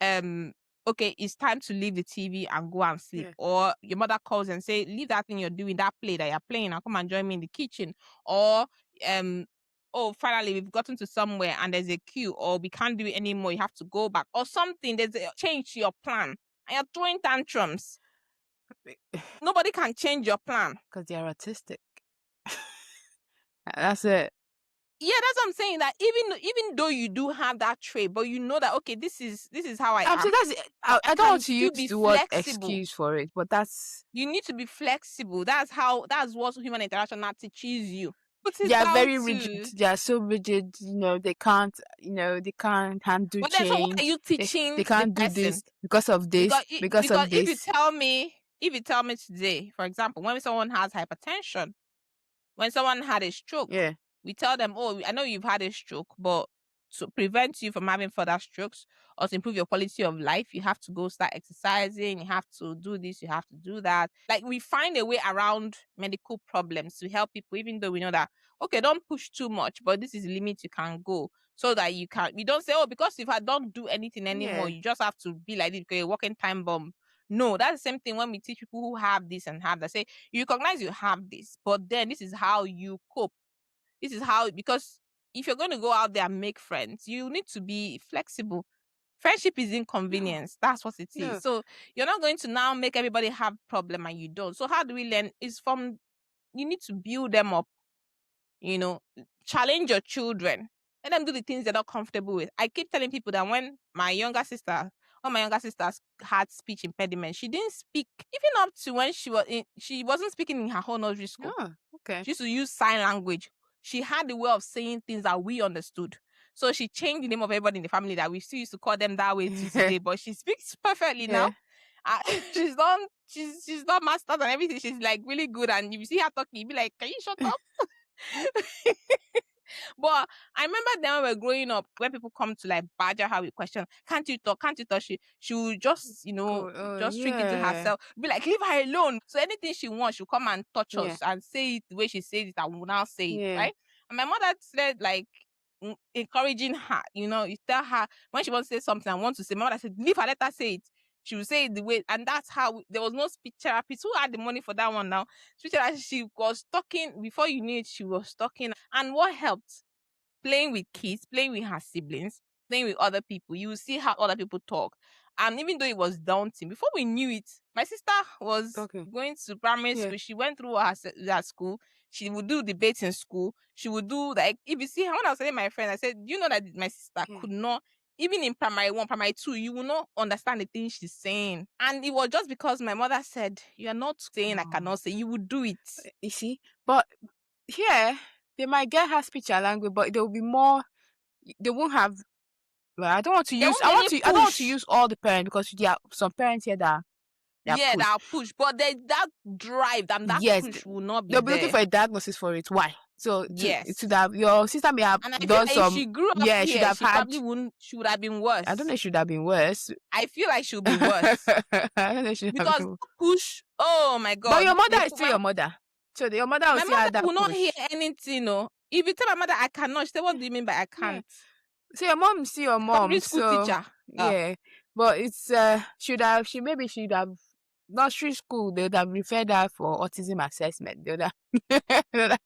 okay, it's time to leave the TV and go and sleep. Or your mother calls and say, leave that thing you're doing, that play that you're playing, and come and join me in the kitchen. Or, finally, we've gotten to somewhere and there's a queue, or we can't do it anymore, you have to go back. Or something, there's a change to your plan. And you're throwing tantrums. Nobody can change your plan. Because they're autistic. That's it. Yeah, that's what I'm saying. That even though you do have that trait, but you know that, okay, this is how I am. So I don't want to use the word excuse for it, but you need to be flexible. That's what human interaction now teaches you. They are very rigid. They are so rigid. They can't. They can't handle change. So what are you teaching? They can't do this because of this. Because of this. If you tell me today, for example, when someone has hypertension, when someone had a stroke, we tell them, I know you've had a stroke, but to prevent you from having further strokes or to improve your quality of life, you have to go start exercising, you have to do this, you have to do that. Like, we find a way around medical problems to help people, even though we know that, okay, don't push too much, but this is the limit you can go, so that you don't say, because if I don't do anything anymore, you just have to be like this because you're a walking time bomb. No, that's the same thing when we teach people who have this and have that. Say, you recognize you have this, but then this is how you cope. This is how, because if you're going to go out there and make friends, you need to be flexible. Friendship is inconvenience. That's what it is. So you're not going to now make everybody have problem and you don't. So how do we learn? You need to build them up. Challenge your children. Let them do the things they're not comfortable with. I keep telling people that when my younger sister, one of my younger sisters had speech impediment, she didn't speak even up to when she wasn't speaking in her whole nursery school. Oh, okay. She used to use sign language. She had the way of saying things that we understood. So she changed the name of everybody in the family that we still used to call them that way to today. But she speaks perfectly now. She's not mastered and everything. She's like really good. And if you see her talking, you be like, can you shut up? But I remember then when we were growing up, when people come to like badger her with questions, can't you talk? Can't you talk? She would just, just shrink into herself, be like, leave her alone. So anything she wants, she'll come and touch us and say it the way she says it. I will now say it, right? And my mother said, like, encouraging her, you tell her when she wants to say something and wants to say, my mother said, leave her, let her say it. She would say it the way, and that's how there was no speech therapist. Who had the money for that one now? Speech therapist, she was talking before you knew it, she was talking. And what helped? Playing with kids, playing with her siblings, playing with other people. You will see how other people talk. And even though it was daunting, before we knew it, my sister was going to primary school. She went through her school. She would do debates in school. She would do, like, if you see her, when I was telling my friend, I said, do you know that my sister could not, even in primary 1, primary 2, you will not understand the things she's saying. And it was just because my mother said, you're not saying I cannot say, you would do it. You see? But here, they might get her speech and language, but there will be more. They won't have. Well, I don't want to use. I don't want to use all the parents because there are some parents here that. That push, but that drive, that push will not be. They'll be looking for a diagnosis for it. Why? So your sister may have done some. If she grew up here, she would have been worse. I don't know. It should have been worse. I feel like she'll be worse. I don't know. Because push. Oh my God! But your mother is still your mother. So your mother will see how that will not hear anything. If you tell my mother I cannot, she say, what do you mean by I can't? So your mom is still your mom. Primary school teacher. Yeah. But it's should have nursery school, they would have referred her for autism assessment. They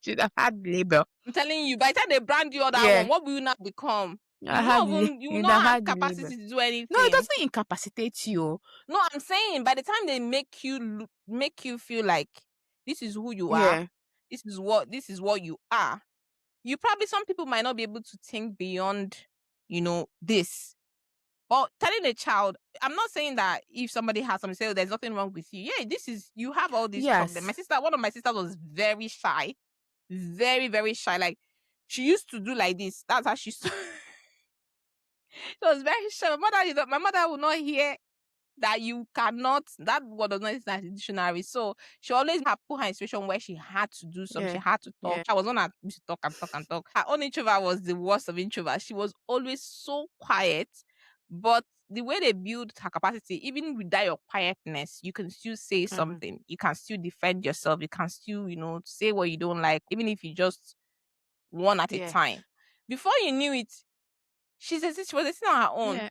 should have had label. I'm telling you, by the time they brand you that one, what will you not become? You will not have capacity to do anything. No, it doesn't incapacitate you. No, I'm saying by the time they make you feel like this is who you are, this is what you are. You probably, some people might not be able to think beyond, this. But telling a child, I'm not saying that if somebody has something, say, there's nothing wrong with you. Yeah, you have all these problems. One of my sisters was very shy. Very, very shy. Like, she used to do like this. That's how she used to. She was very shy. My mother would not hear that you cannot, that word does not exist in the dictionary. So she always had put her in a situation where she had to do something. She had to talk. I was not to talk and talk and talk. Her own introvert was the worst of introverts. She was always so quiet. But the way they build her capacity, even without your quietness, you can still say something. You can still defend yourself. You can still, say what you don't like, even if you just one at a time. Before you knew it, she was sitting on her own. Yeah.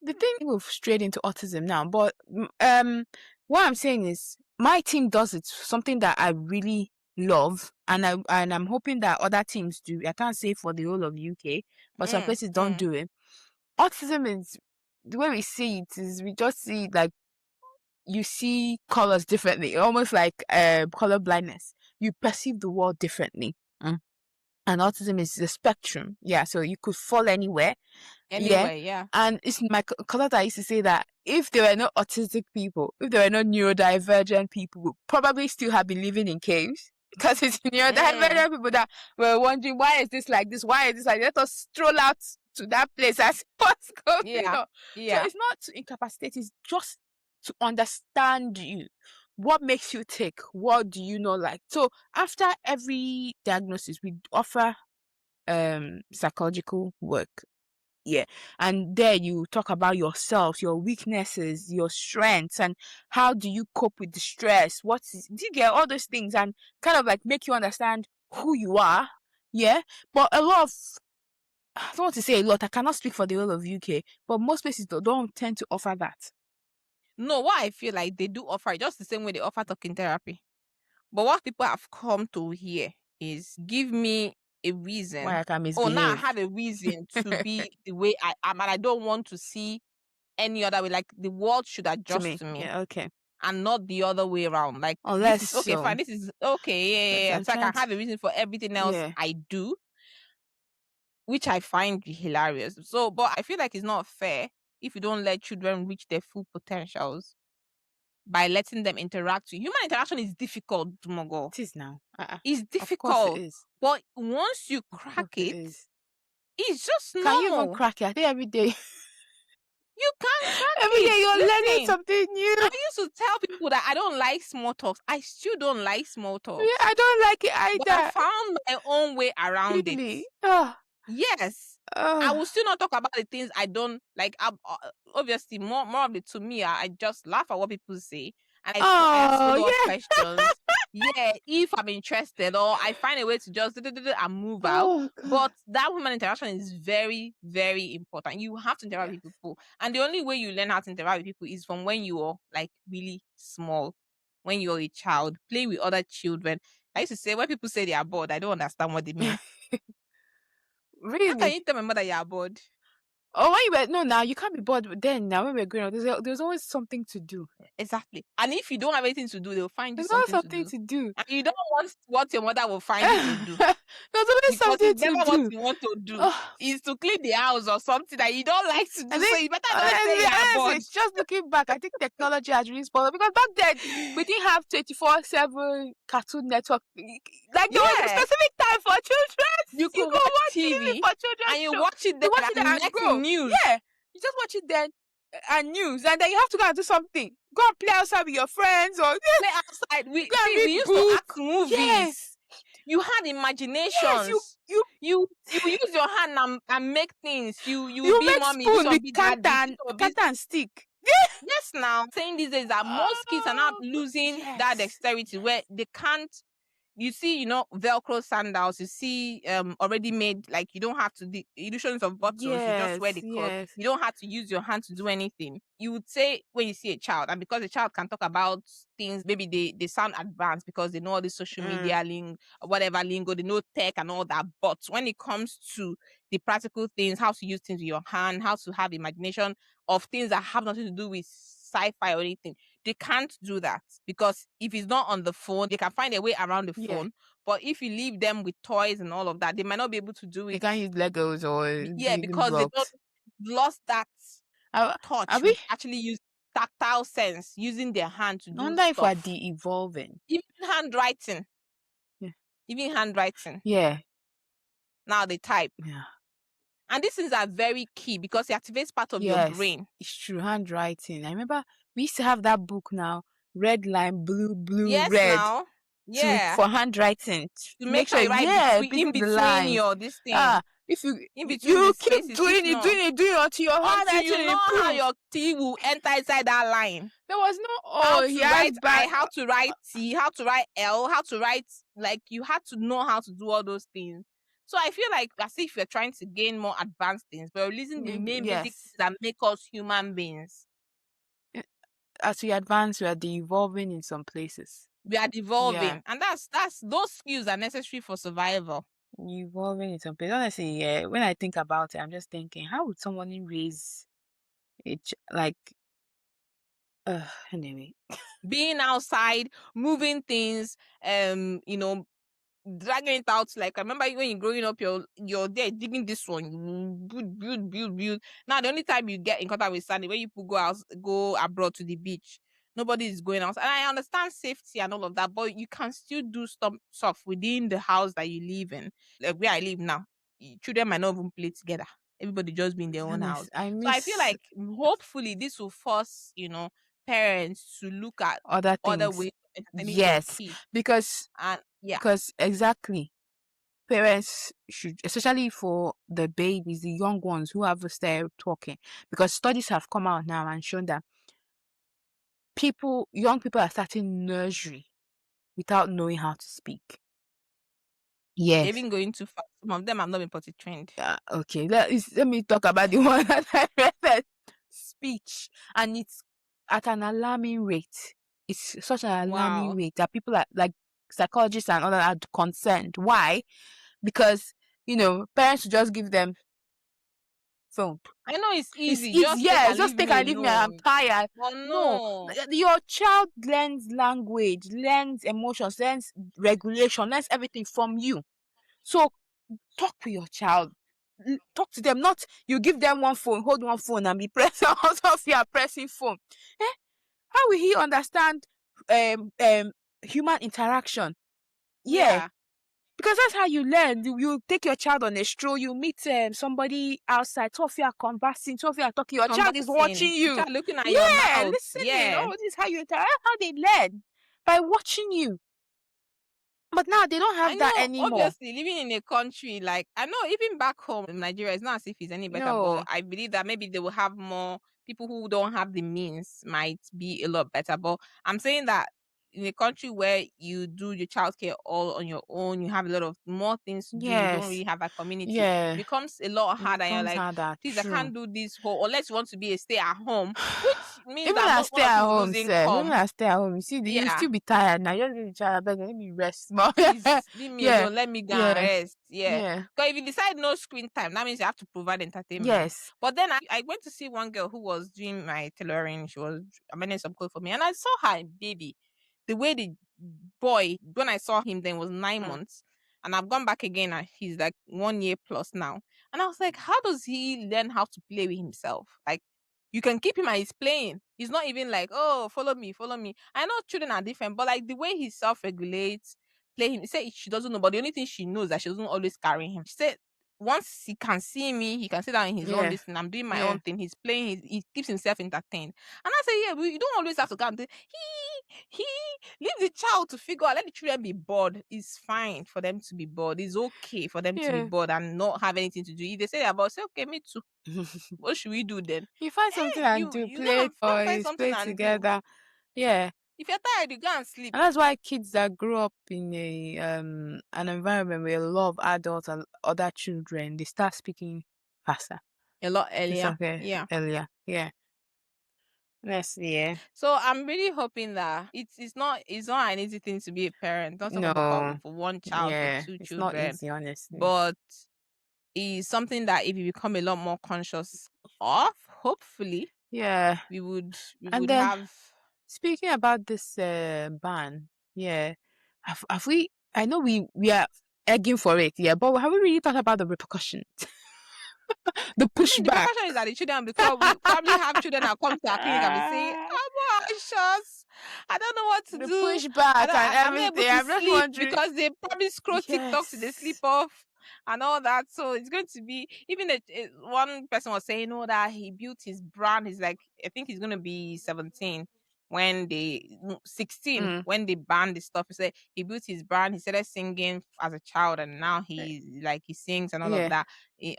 The thing, we've strayed into autism now, but what I'm saying is my team does it, something that I really love, and I'm hoping that other teams do. I can't say for the whole of UK, but some places don't do it. Autism is, the way we see it is, we just see, like, you see colors differently, almost like color blindness. You perceive the world differently. And autism is the spectrum. Yeah, so you could fall anywhere. Yeah. And it's my color that used to say that if there were no autistic people, if there were no neurodivergent people, we probably still have been living in caves. Because it's neurodivergent people that were wondering, why is this like this? Why is this like, let us stroll out to that place as what's going on. Yeah. So it's not to incapacitate, it's just to understand you. What makes you tick? What do you not like? So after every diagnosis, we offer psychological work. Yeah. And there you talk about yourself, your weaknesses, your strengths, and how do you cope with the stress? Do you get all those things and kind of like make you understand who you are? Yeah. But I don't want to say a lot, I cannot speak for the whole of UK, but most places don't tend to offer that. No, what I feel like they do offer, just the same way they offer talking therapy. But what people have come to hear is, give me a reason. Why I can misbehave. Now I have a reason to be the way I am, and I don't want to see any other way. Like, the world should adjust to me. Yeah, okay. And not the other way around. Like, unless this is okay, fine. This is okay, yeah. So I can have a reason for everything else I do. which I find hilarious. So, but I feel like it's not fair if you don't let children reach their full potentials by letting them interact with. Human interaction is difficult, Mogo. It is now. It's Of course it difficult. is. But once you Of crack course it, is. it's just Can you even normal. crack it? I think every day. You can't crack Every it. day you're learning Listen, something new. I used to tell people that I don't like small talks. I still don't like small talks. Yeah, I don't like it But I either. found my own way around Really? it. Oh, Yes. I will still not talk about the things I don't like. Obviously, more of it to me, I just laugh at what people say, and I ask oh, follow-up yeah. questions. Yeah, if I'm interested, or I find a way to just and move out. Oh, God. But that human interaction is very, very important. You have to interact Yes. with people, and the only way you learn how to interact with people is from when you are like really small, when you're a child, play with other children. I used to say when people say they are bored, I don't understand what they mean. How can Really? you tell my mother you are bored? Oh, when you were no, now you can't be bored. But then now when we're growing up, there's always something to do. Exactly. And if you don't have anything to do, they'll find you There's always something to something do. to do. And you don't want what your mother will find you to do. There's always Because something it's to never what do. you want to do. Oh, Is to clean the house or something that you don't like to do. I So think you better not say you are bored. honestly, just looking back, I think technology has really spoiled because back then we didn't have 24/7 Cartoon Network. Like there was a Yeah. specific time for children. You You could go watch TV TV for children and you show. watch it there You watch like it there and next go. news. Yeah, you just watch it then and news, and then you have to go and do something. Go and play outside with your friends or Play outside. We go and we read used to book. act movies. Yes. You had imaginations. Yes, you you use your hand and make things. You be make mommy, spoon this with will be cat daddy, this will be and stick. yes. Now saying these days that most kids are not losing that Yes. dexterity where they can't. You see, Velcro sandals. You see, already made. Like you don't have to the illusions of buttons. You just wear the cloth. Yes. You don't have to use your hand to do anything. You would say when you see a child, and because a child can talk about things, maybe they sound advanced because they know all this social media whatever lingo, they know tech and all that. But when it comes to the practical things, how to use things with your hand, how to have imagination of things that have nothing to do with sci-fi or anything, they can't do that because if it's not on the phone, they can find a way around the phone. But if you leave them with toys and all of that, they might not be able to do it. They can't use Legos or because blocks. they don't lost that touch. Are we Actually use tactile sense, using their hand to do wonder if we're stuff. de-evolving? Even handwriting. Yeah. Even handwriting. Yeah. Now they type. Yeah. And these things are very key because it activates part of your brain. It's true. Handwriting. I remember we used to have that book now. Red line, blue, Yes, red. now. Yeah. For handwriting. To make sure you write in between your this thing. If you in between you the keep spaces, doing it until your until you know how improve. your T will enter inside that line. There was no how to write I, how to write T, how to write L, how to write, like you had to know how to do all those things. So I feel like as if you're trying to gain more advanced things, but releasing the main basic things that make us human beings. As we advance, we are de-evolving in some places. We are devolving, and that's those skills are necessary for survival. Evolving in some places. Honestly, yeah. When I think about it, I'm just thinking, how would someone raise it anyway? Being outside, moving things, dragging it out. Like I remember when you're growing up, you're there digging this one, build. Now the only time you get in contact with Sandy when you go abroad to the beach, nobody is going out. And I understand safety and all of that, but you can still do stuff within the house that you live in. Like where I live now, children might not even play together. Everybody just be in their own house. So I feel like hopefully this will force, parents to look at other ways of entertaining their kids. Because exactly, parents should, especially for the babies, the young ones who have started talking, because studies have come out now and shown that young people are starting nursery without knowing how to speak. Yes. They've been going too fast. Some of them have not been potty trained. Okay, let me talk about the one that I read. Speech, and it's at an alarming rate. It's such an alarming rate that people are like psychologists and others are concerned. Why? Because parents should just give them phone. I know it's easy. Just take and leave me. I'm tired. But no, your child learns language, learns emotions, learns regulation, learns everything from you. So talk to your child. talk to them. Not you give them one phone, hold one phone, and be pressing. Also, if you are pressing phone, how will he understand human interaction? Yeah. Because that's how you learn. You take your child on a stroll, you meet somebody outside, two of you are conversing, two of you are talking, your child is watching you. Child looking at your mouth. Listening. Oh, this is how you interact. How they learn. By watching you. But now they don't have that anymore. Obviously, living in a country like, I know even back home in Nigeria, it's not as if it's any better, but I believe that maybe they will have more people who don't have the means might be a lot better. But I'm saying that in a country where you do your childcare all on your own, you have a lot of more things to do. You don't really have a community. It becomes a lot harder. You're like, please, true. I can't do this whole, unless you want to be a stay at home, which means even that stay at home, even I stay at home, you see, you still be tired now. Just leave the child, let me rest more. Please leave me alone. Let me go and rest. Because if you decide no screen time, that means you have to provide entertainment. Yes. But then I went to see one girl who was doing my tailoring. She was amending some clothes for me, and I saw her baby. The way the boy, when I saw him, then was 9 months, and I've gone back again, and he's like 1 year plus now. And I was like, how does he learn how to play with himself? Like, you can keep him and he's playing. He's not even like, oh, follow me. I know children are different, but like the way he self-regulates, play him. He said she doesn't know, but the only thing she knows is that she doesn't always carry him. She said once he can see me, he can sit down in his own listen. I'm doing my own thing. He's playing. He keeps himself entertained. And I say, you don't always have to come. He leave the child to figure out. Let the children be bored. It's fine for them to be bored. It's okay for them to be bored and not have anything to do. If they say that, but say, okay, me too. What should we do then? You find something and do, play toys, play together. Yeah. If you're tired, you go and sleep. And that's why kids that grow up in a an environment with a lot of adults and other children, they start speaking faster. A lot earlier. Earlier. Yeah. Yes, yeah. So I'm really hoping that it's not an easy thing to be a parent. Not talking for one child, for two children. It's not easy, honestly. But it's something that if you become a lot more conscious of, hopefully, we would have. Speaking about this ban, have we? I know we are egging for it, but have we really thought about the repercussions? The pushback. The repercussion is that the children, because we probably have children that come to our clinic and be saying, "I'm anxious. I don't know what to do." The pushback and everything. I'm not wondering because they probably scroll TikTok to they sleep off and all that. So it's going to be, even one person was saying, that he built his brand. He's like, I think he's going to be 17 when 16 when they banned the stuff. He said he built his brand. He started singing as a child, and now he sings and all of that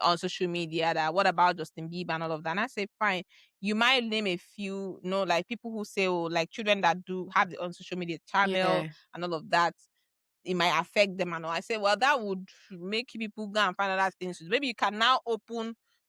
on social media. That what about Justin Bieber and all of that? And I say, fine, you might name a few, like people who say, like children that do have their own social media channel and all of that. It might affect them and all. I say, well, that would make people go and find other things. Maybe you can now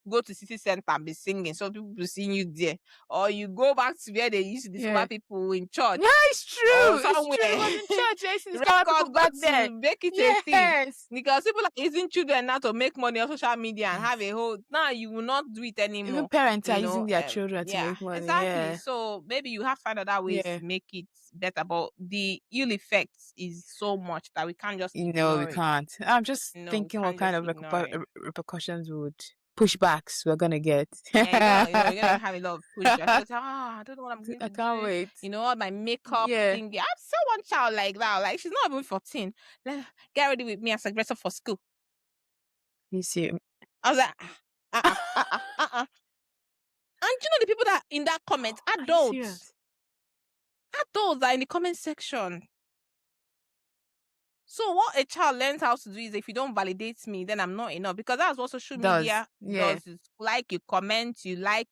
go to city center and be singing, so people will see you there, or you go back to where they used to discover people in church. Yeah, it's true. Somewhere. It's true. It was in church. Record back there, make it a thing, because people are using children now to make money on social media and have a whole. Now you will not do it anymore. Even parents are using their children to make money. Exactly. Yeah. So maybe you have to find other ways to make it better, but the ill effects is so much that we can't just. We can't. I'm just thinking what kind of repercussions would. Pushbacks we're gonna get. You're gonna have a lot of pushbacks. I don't know what I'm going to do. I can't wait. All my makeup thing. I saw one child like that. Like, she's not even 14. Like, get ready with me as a dresser for school. You see, I was like, And the people that in that comment, adults are in the comment section. So what a child learns how to do is, if you don't validate me, then I'm not enough. Because that's what social media does. It's like you comment, you like.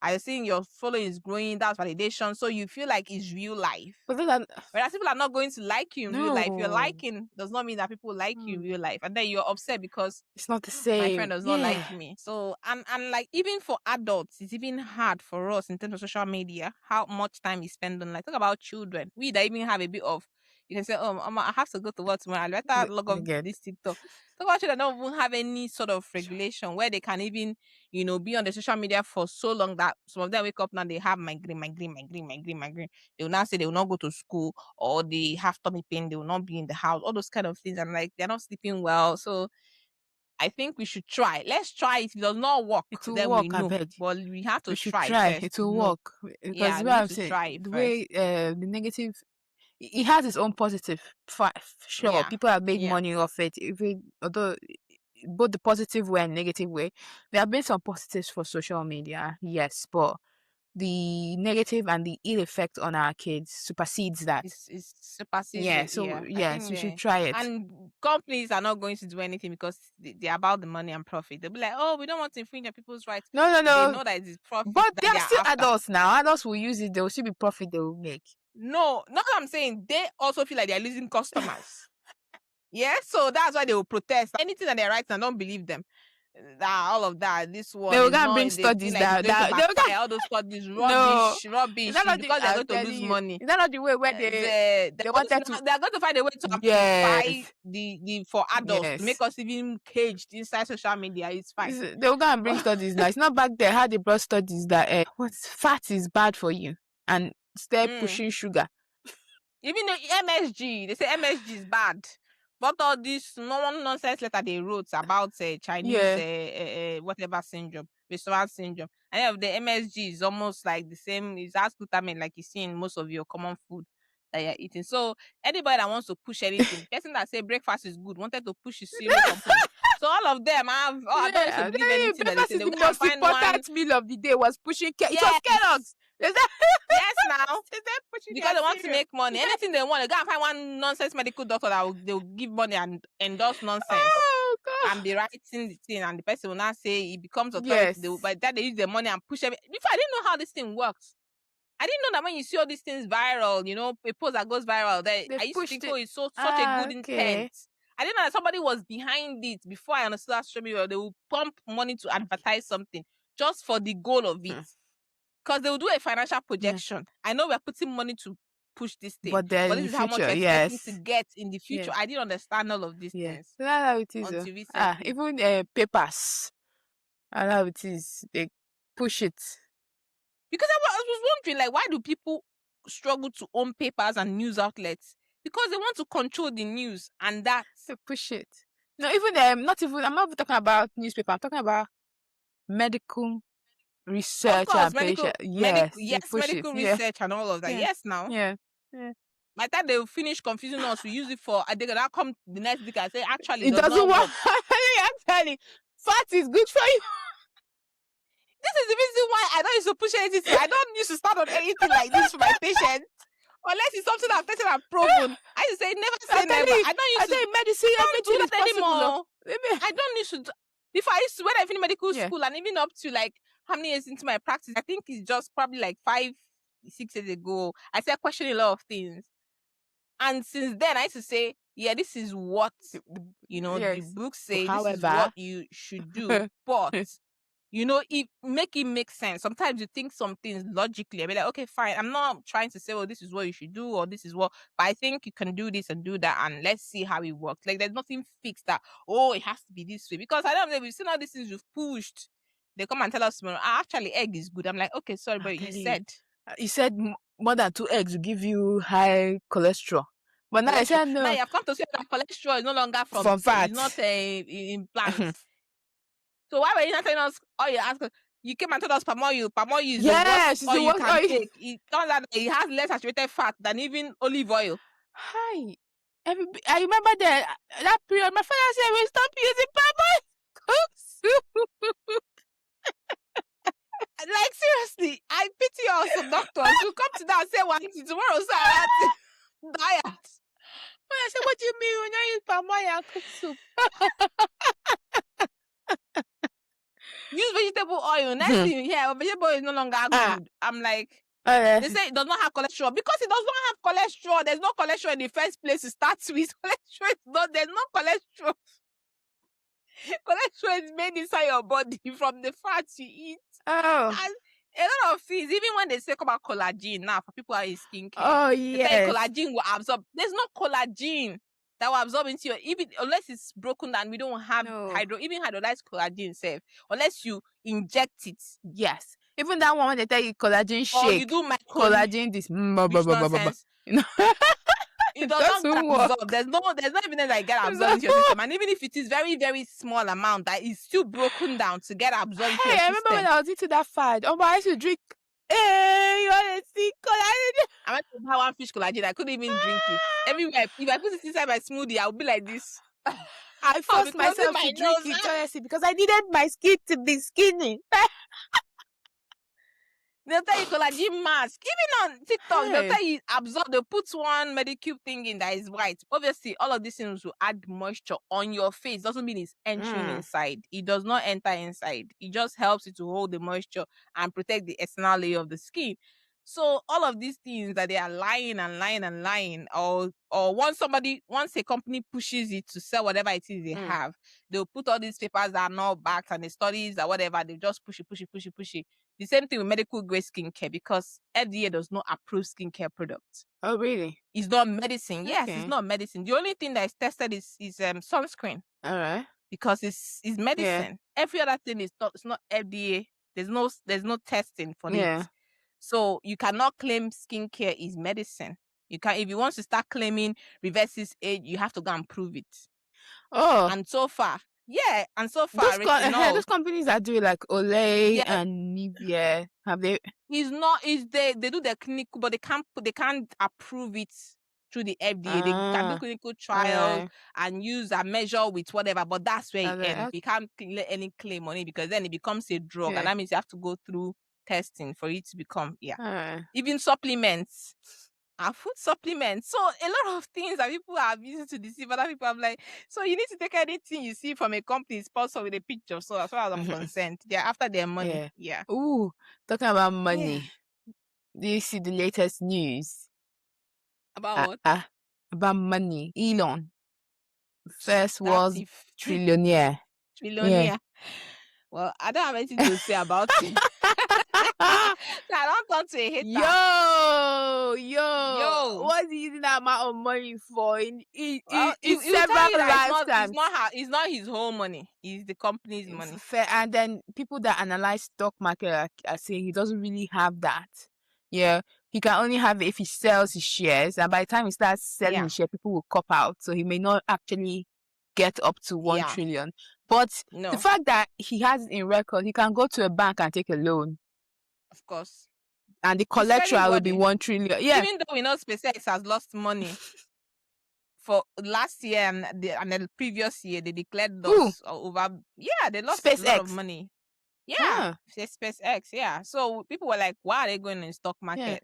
Are you seeing your following is growing? That's validation. So you feel like it's real life. Whereas people are not going to like you in real life. You're liking does not mean that people like you in real life. And then you're upset because it's not the same. My friend does not like me. So and like, even for adults, it's even hard for us in terms of social media, how much time we spend on, like, talk about children. We that even have a bit of, you can say, I have to go to work tomorrow. I better log off this TikTok. So actually, they don't even have any sort of regulation where they can even, be on the social media for so long that some of them wake up now, they have migraine. They will now say they will not go to school, or they have tummy pain. They will not be in the house. All those kind of things. And like, they're not sleeping well. So I think we should try. Let's try it. If it does not work, It will then work, we I know. beg. But we have to We should try try. first It to will know. work. Because Yeah, what we I'm need to saying, try it the first. way the negative, it has its own positive. Sure, Yeah. people have made Yeah. money off it. Although both the positive way and negative way, there have been some positives for social media, yes, but the negative and the ill effect on our kids supersedes that. It's supersedes Yeah, it. so Yeah. I yes, think we should try it. and companies are not going to do anything because they're about the money and profit. They'll be like, oh, we don't want to infringe on people's rights. No. They know that it's profit But that they are they're still after. adults now. Adults will use it. There will still be profit they will make. No, not what I'm saying. They also feel like they're losing customers. Yeah, so that's why they will protest. Anything that they're writing, I don't believe them. That all of that, this one They will is go and not. bring They studies feel like it's going to they will backfire. go. All those studies, No. rubbish. Is that not Because they're I'm going to telling lose you, money. is that not the way where they wanted to? They're going to find a way to amplify Yes. the for adults to make us even caged inside social media. It's fine. They will go and bring studies now. It's not back there how they brought studies that fat is bad for you and start pushing sugar. Even the MSG, they say MSG is bad. But all this nonsense letter they wrote about Chinese whatever syndrome, restaurant syndrome. And the MSG is almost like the same. It's as glutamate like you see in most of your common food that you're eating. So anybody that wants to push anything, person that say breakfast is good wanted to push his cereal company. So all of them have. I don't need to believe anything that they say. Breakfast is the most important meal of the day. Was pushing. It was Kellogg's. Yes, now because they want to make money. Anything they want, they go and find one nonsense medical doctor that they'll give money and endorse nonsense. Oh, God. And be writing the thing, and the person will now say it becomes authority. Yes. By that they use the money and push it. Before I didn't know how this thing works. I didn't know that when you see all these things viral, a post that goes viral, that I used to think, it's such a good intent. I didn't know that somebody was behind it before I understood that social media. They will pump money to advertise something just for the goal of it. Because they will do a financial projection. I know we're putting money to push this thing, but this is how much we're expecting to get in the future. I didn't understand all of these things. So that's how it is. Until recently. Even papers. That's how it is. They push it. Because I was wondering, like, why do people struggle to own papers and news outlets? Because they want to control the news, and that they push it. No, even I'm not even talking about newspaper. I'm talking about medical research and patient. medical research and all of that. Yes, now. Yeah. By the time they will finish confusing us, we use it for they gonna come the next week and say actually it doesn't work. Actually, fat is good for you. This is the reason why I don't used to push anything. I don't used to start on anything like this for my patients. Unless it's something I've tested and proven. I used to say never say never. I don't use to medicine, everything do is that anymore. Possible. I don't need to before I used to when I finished medical school and even up to like how many years into my practice, I think it's just probably like 5-6 years ago. I started questioning a lot of things. And since then I used to say, yeah, this is what the book says, this is what you should do. But make it make sense. Sometimes you think some things logically. I be like, okay, fine. I'm not trying to say, well, this is what you should do, or this is what, but I think you can do this and do that, and let's see how it works. Like, there's nothing fixed that, it has to be this way. Because I don't know, we've seen all these things you've pushed. They come and tell us, actually, egg is good. I'm like, okay, sorry, but you said more than 2 eggs will give you high cholesterol. But now I said no. Now you have come to see that cholesterol is no longer from fat. It's not in plants. So why were you not telling us you ask us? You came and told us palm oil. Palm oil is the worst oil you can take. It turns out it has less saturated fat than even olive oil. Hi. I remember that period. My father said we stop using palm oil. Like, seriously, I pity all some doctors who come to that and say 1 tomorrow, so diet. I said, what do you mean when I use palm oil and cook soup? Use vegetable oil. Next thing, vegetable oil is no longer good. I'm like, they say it does not have cholesterol. Because it does not have cholesterol. There's no cholesterol in the first place to start with. There's no cholesterol. Cholesterol is made inside your body from the fats you eat. And a lot of things, even when they say about collagen now for people who are in skincare, they say collagen will absorb. There's no collagen that will absorb into your, even unless it's broken down. We don't have even hydrolyzed collagen itself, unless you inject it. Yes, even that one when they tell you collagen shake, or you do collagen this. it does not get doesn't work. absorbed. There's no evidence that it get absorbed into your system. And even if it is very, very small amount, that is still broken down to get absorbed into Hey, your I system. remember when I was into that fad. Oh, but I used to drink. Hey, you want to see collagen? I went to buy one fish collagen. I couldn't even drink it. Everywhere, if I put it inside my smoothie, I would be like this. I forced closing myself my to drink nose. it, honestly, because I needed my skin to be skinny. They'll tell you collagen mask. Even on TikTok, they'll Hey. tell you absorb. They'll put one Medicube thing in that is white. Obviously, all of these things will add moisture on your face. Doesn't mean it's entering inside. It does not enter inside. It just helps you to hold the moisture and protect the external layer of the skin. So all of these things that they are lying and lying and lying, or once a company pushes it to sell whatever it is they have, they'll put all these papers that are not backed and the studies or whatever, they just push it. The same thing with medical grade skincare, because FDA does not approve skincare products. Oh, really? It's not medicine. Yes, Okay. it's not medicine. The only thing that is tested is sunscreen, All right. because it's medicine. Every other thing is not. It's not FDA. There's no testing for it. So you cannot claim skincare is medicine. You can, if you want to start claiming reverses age, you have to go and prove it. Oh. And so far, those companies that do like Olay Yeah. and Nivea, have they? They do their clinical, but they can't approve it through the FDA. They can do clinical trials and use a measure with whatever, but that's where it ends. You can't let any claim on it, because then it becomes a drug, and that means you have to go through testing for it to become even supplements. Food supplements. So a lot of things that people are using to deceive other people. I'm like, so you need to take anything you see from a company sponsor with a picture. So as far as I'm concerned, they're after their money. Yeah. Ooh, talking about money. Do you see the latest news about what? About money? Elon, first world trillionaire. Yeah. Well, I don't have anything to say about it. I don't turn to a hater. Yo, what's he using that amount of money for? In several lifetimes. It's not his whole money. It's the company's money. Fair. And then people that analyze stock market are saying he doesn't really have that. Yeah, he can only have it if he sells his shares, and by the time he starts selling his share, people will cop out. So he may not actually get up to 1 trillion. But the fact that he has it in record, he can go to a bank and take a loan. Of course. And the collateral will be 1 trillion. Yeah. Even though we know SpaceX has lost money for last year and the previous year, they declared loss over. Yeah, they lost SpaceX. A lot of money. Yeah, SpaceX. Yeah. So people were like, why are they going in the stock market? Yeah.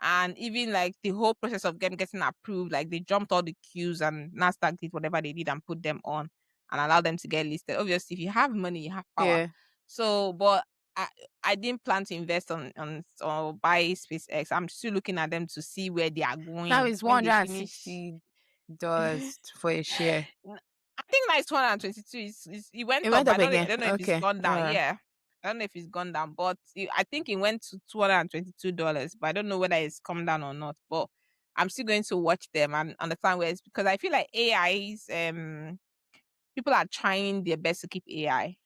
And even like the whole process of them getting approved, like they jumped all the queues and NASDAQ did whatever they did and put them on and allowed them to get listed. Obviously, if you have money, you have power. Yeah. So, but I didn't plan to invest on or buy SpaceX. I'm still looking at them to see where they are going. Now it's $160 for a share. I think now it's 122. It went up again. I don't know if it's gone down. Yeah. I don't know if it's gone down, but I think it went to $222. But I don't know whether it's come down or not. But I'm still going to watch them and understand where it's, because I feel like AI's people are trying their best to keep AI,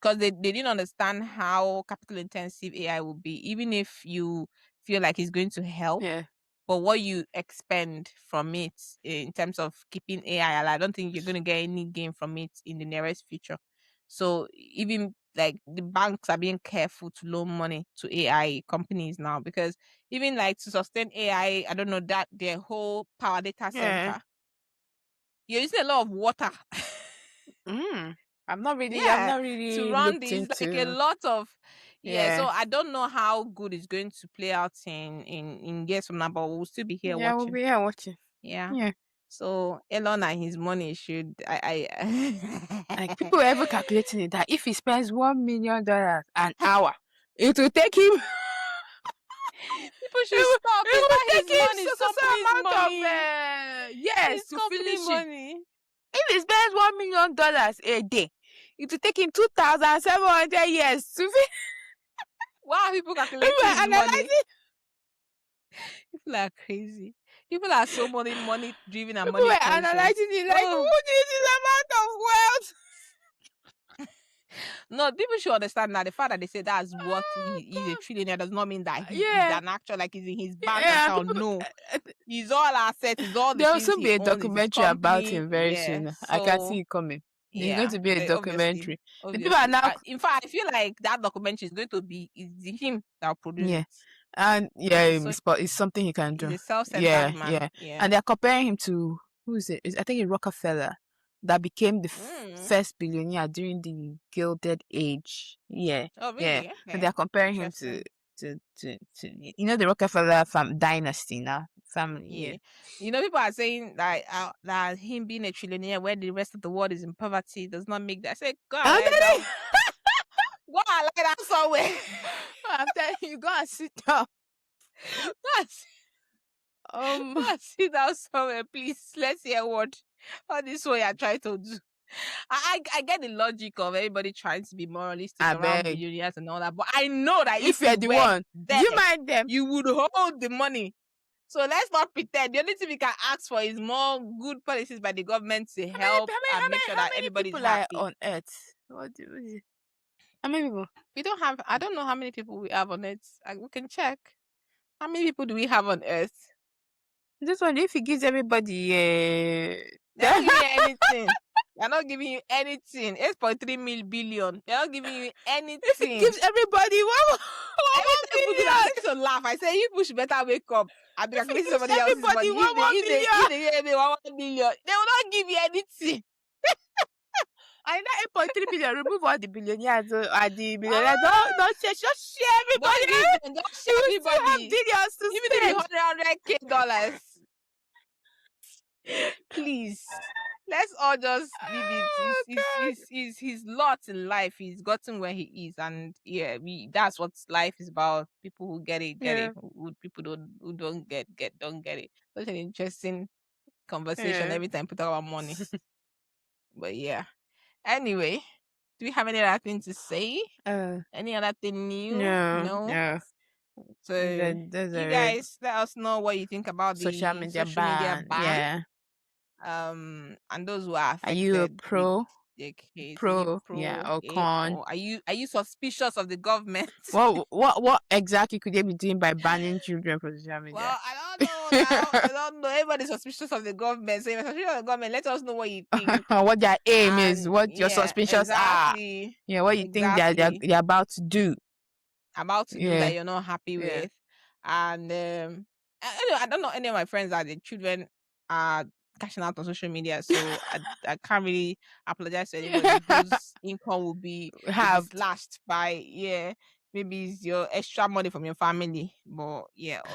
because they didn't understand how capital intensive AI will be, even if you feel like it's going to help. Yeah. But what you expend from it in terms of keeping AI alive, I don't think you're going to get any gain from it in the nearest future. So even like the banks are being careful to loan money to AI companies now, because even like to sustain AI, I don't know, that their whole power data center, you're using a lot of water. I'm not really to run this into... like a lot of so I don't know how good it's going to play out in years from now, but we'll still be here watching. We'll be here watching. Yeah. So Elon and his money should like people ever calculating it that if he spends $1 million an hour, it will take him. People should stop. It will take him to finish money. If he spends $1 million a day, it will take him 2,700 years to finish. Wow, people calculating his money. People are crazy. People are so money driven and money conscious. Analyzing it like, who needs this amount of wealth? No, people should understand that the fact that they say that's what he's a trillionaire does not mean that he is an actor, like he's in his bank account. No, he's all assets, he's all the There'll things also be he a owns, documentary about him very soon. So, I can see it coming. There's going to be a documentary. Obviously. The people are now... in fact, I feel like that documentary is going to be him that will produce it. And it's something he can do. He's a self-centered man. Yeah. And they're comparing him to, who is it? I think it's Rockefeller, that became the first billionaire during the Gilded Age. Yeah. Oh, really? Yeah. Okay. And they're comparing him to the Rockefeller dynasty now. Family. Yeah. People are saying that him being a trillionaire where the rest of the world is in poverty does not make that. I say, go and lie down. Go and lie down somewhere. I'm telling you, go and sit down. Go and sit down somewhere, please. Let's hear what all this way you're trying to do. I get the logic of everybody trying to be moralistic around billionaires and all that, but I know that if you're the one, do you mind them? You would hold the money. So let's not pretend. The only thing we can ask for is more good policies by the government to help and make sure that everybody's happy. On Earth? How many people? I don't know how many people we have on Earth. We can check. How many people do we have on Earth? This one, if he gives everybody they're not giving you anything. They're not giving you anything. 8.3 billion. They're not giving you anything. If he gives everybody one billion. I to laugh. I say you push better wake up. I'll be calculating somebody else's money. If they give me 1 billion, they will not give you anything. And that 8.3 billion, remove all the billionaires or the billionaires. Don't share, just share everybody. Just share everybody. Have billions to spend. Give me $100K. Please. Let's all just leave it. His lot in life. He's gotten where he is, and that's what life is about. People who get it, get it. People who don't get it. Such an interesting conversation every time we talk about money. But yeah. Anyway, do we have any other thing to say? Any other thing new? No. So you guys let us know what you think about the social media ban. Yeah. And those who are affected. Are you a pro? Pro, or con? Or are you suspicious of the government? What exactly could they be doing by banning children from social media? Well, I don't know. I don't know. Everybody's suspicious of the government. So if you're suspicious of the government, let us know what you think. What their aim is, what your suspicions are. Yeah, what you think they're about to do. That you're not happy with. And I don't know any of my friends that the children are cashing out on social media, so I can't really apologize to anybody whose income will be slashed by maybe it's your extra money from your family, but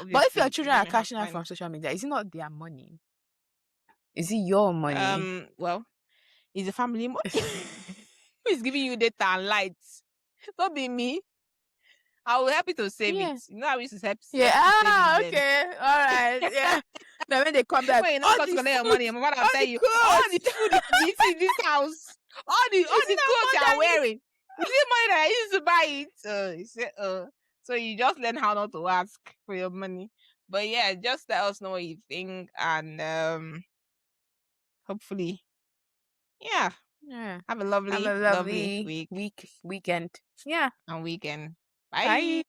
but if your children are cashing out from social media, is it not their money? Is it your money? Well, it's a family money. Who is giving you data and lights? Don't be me. I will help you to save it. You know how we used to help. Okay, all right, yeah. Now when they come back, you're not going to collect your money. Your mother will tell you all the food you eat in this house, all the clothes you are wearing. Is it money that I used to buy it? So you just learn how not to ask for your money. But yeah, just let us know what you think, and hopefully, have a lovely weekend. Yeah, and weekend. Bye.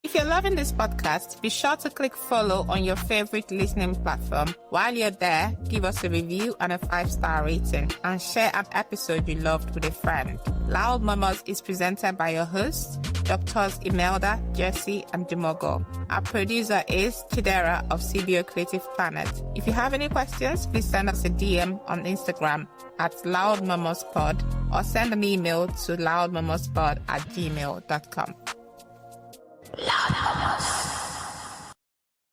If you're loving this podcast, be sure to click follow on your favorite listening platform. While you're there, give us a review and a 5-star rating, and share an episode you loved with a friend. Loud Mamas is presented by your hosts, Doctors Imelda, Jesse, and Dimogo. Our producer is Chidera of CBO Creative Planet. If you have any questions, please send us a DM on Instagram at loudmamaspod, or send an email to loudmamaspod@gmail.com. Loud Mamas.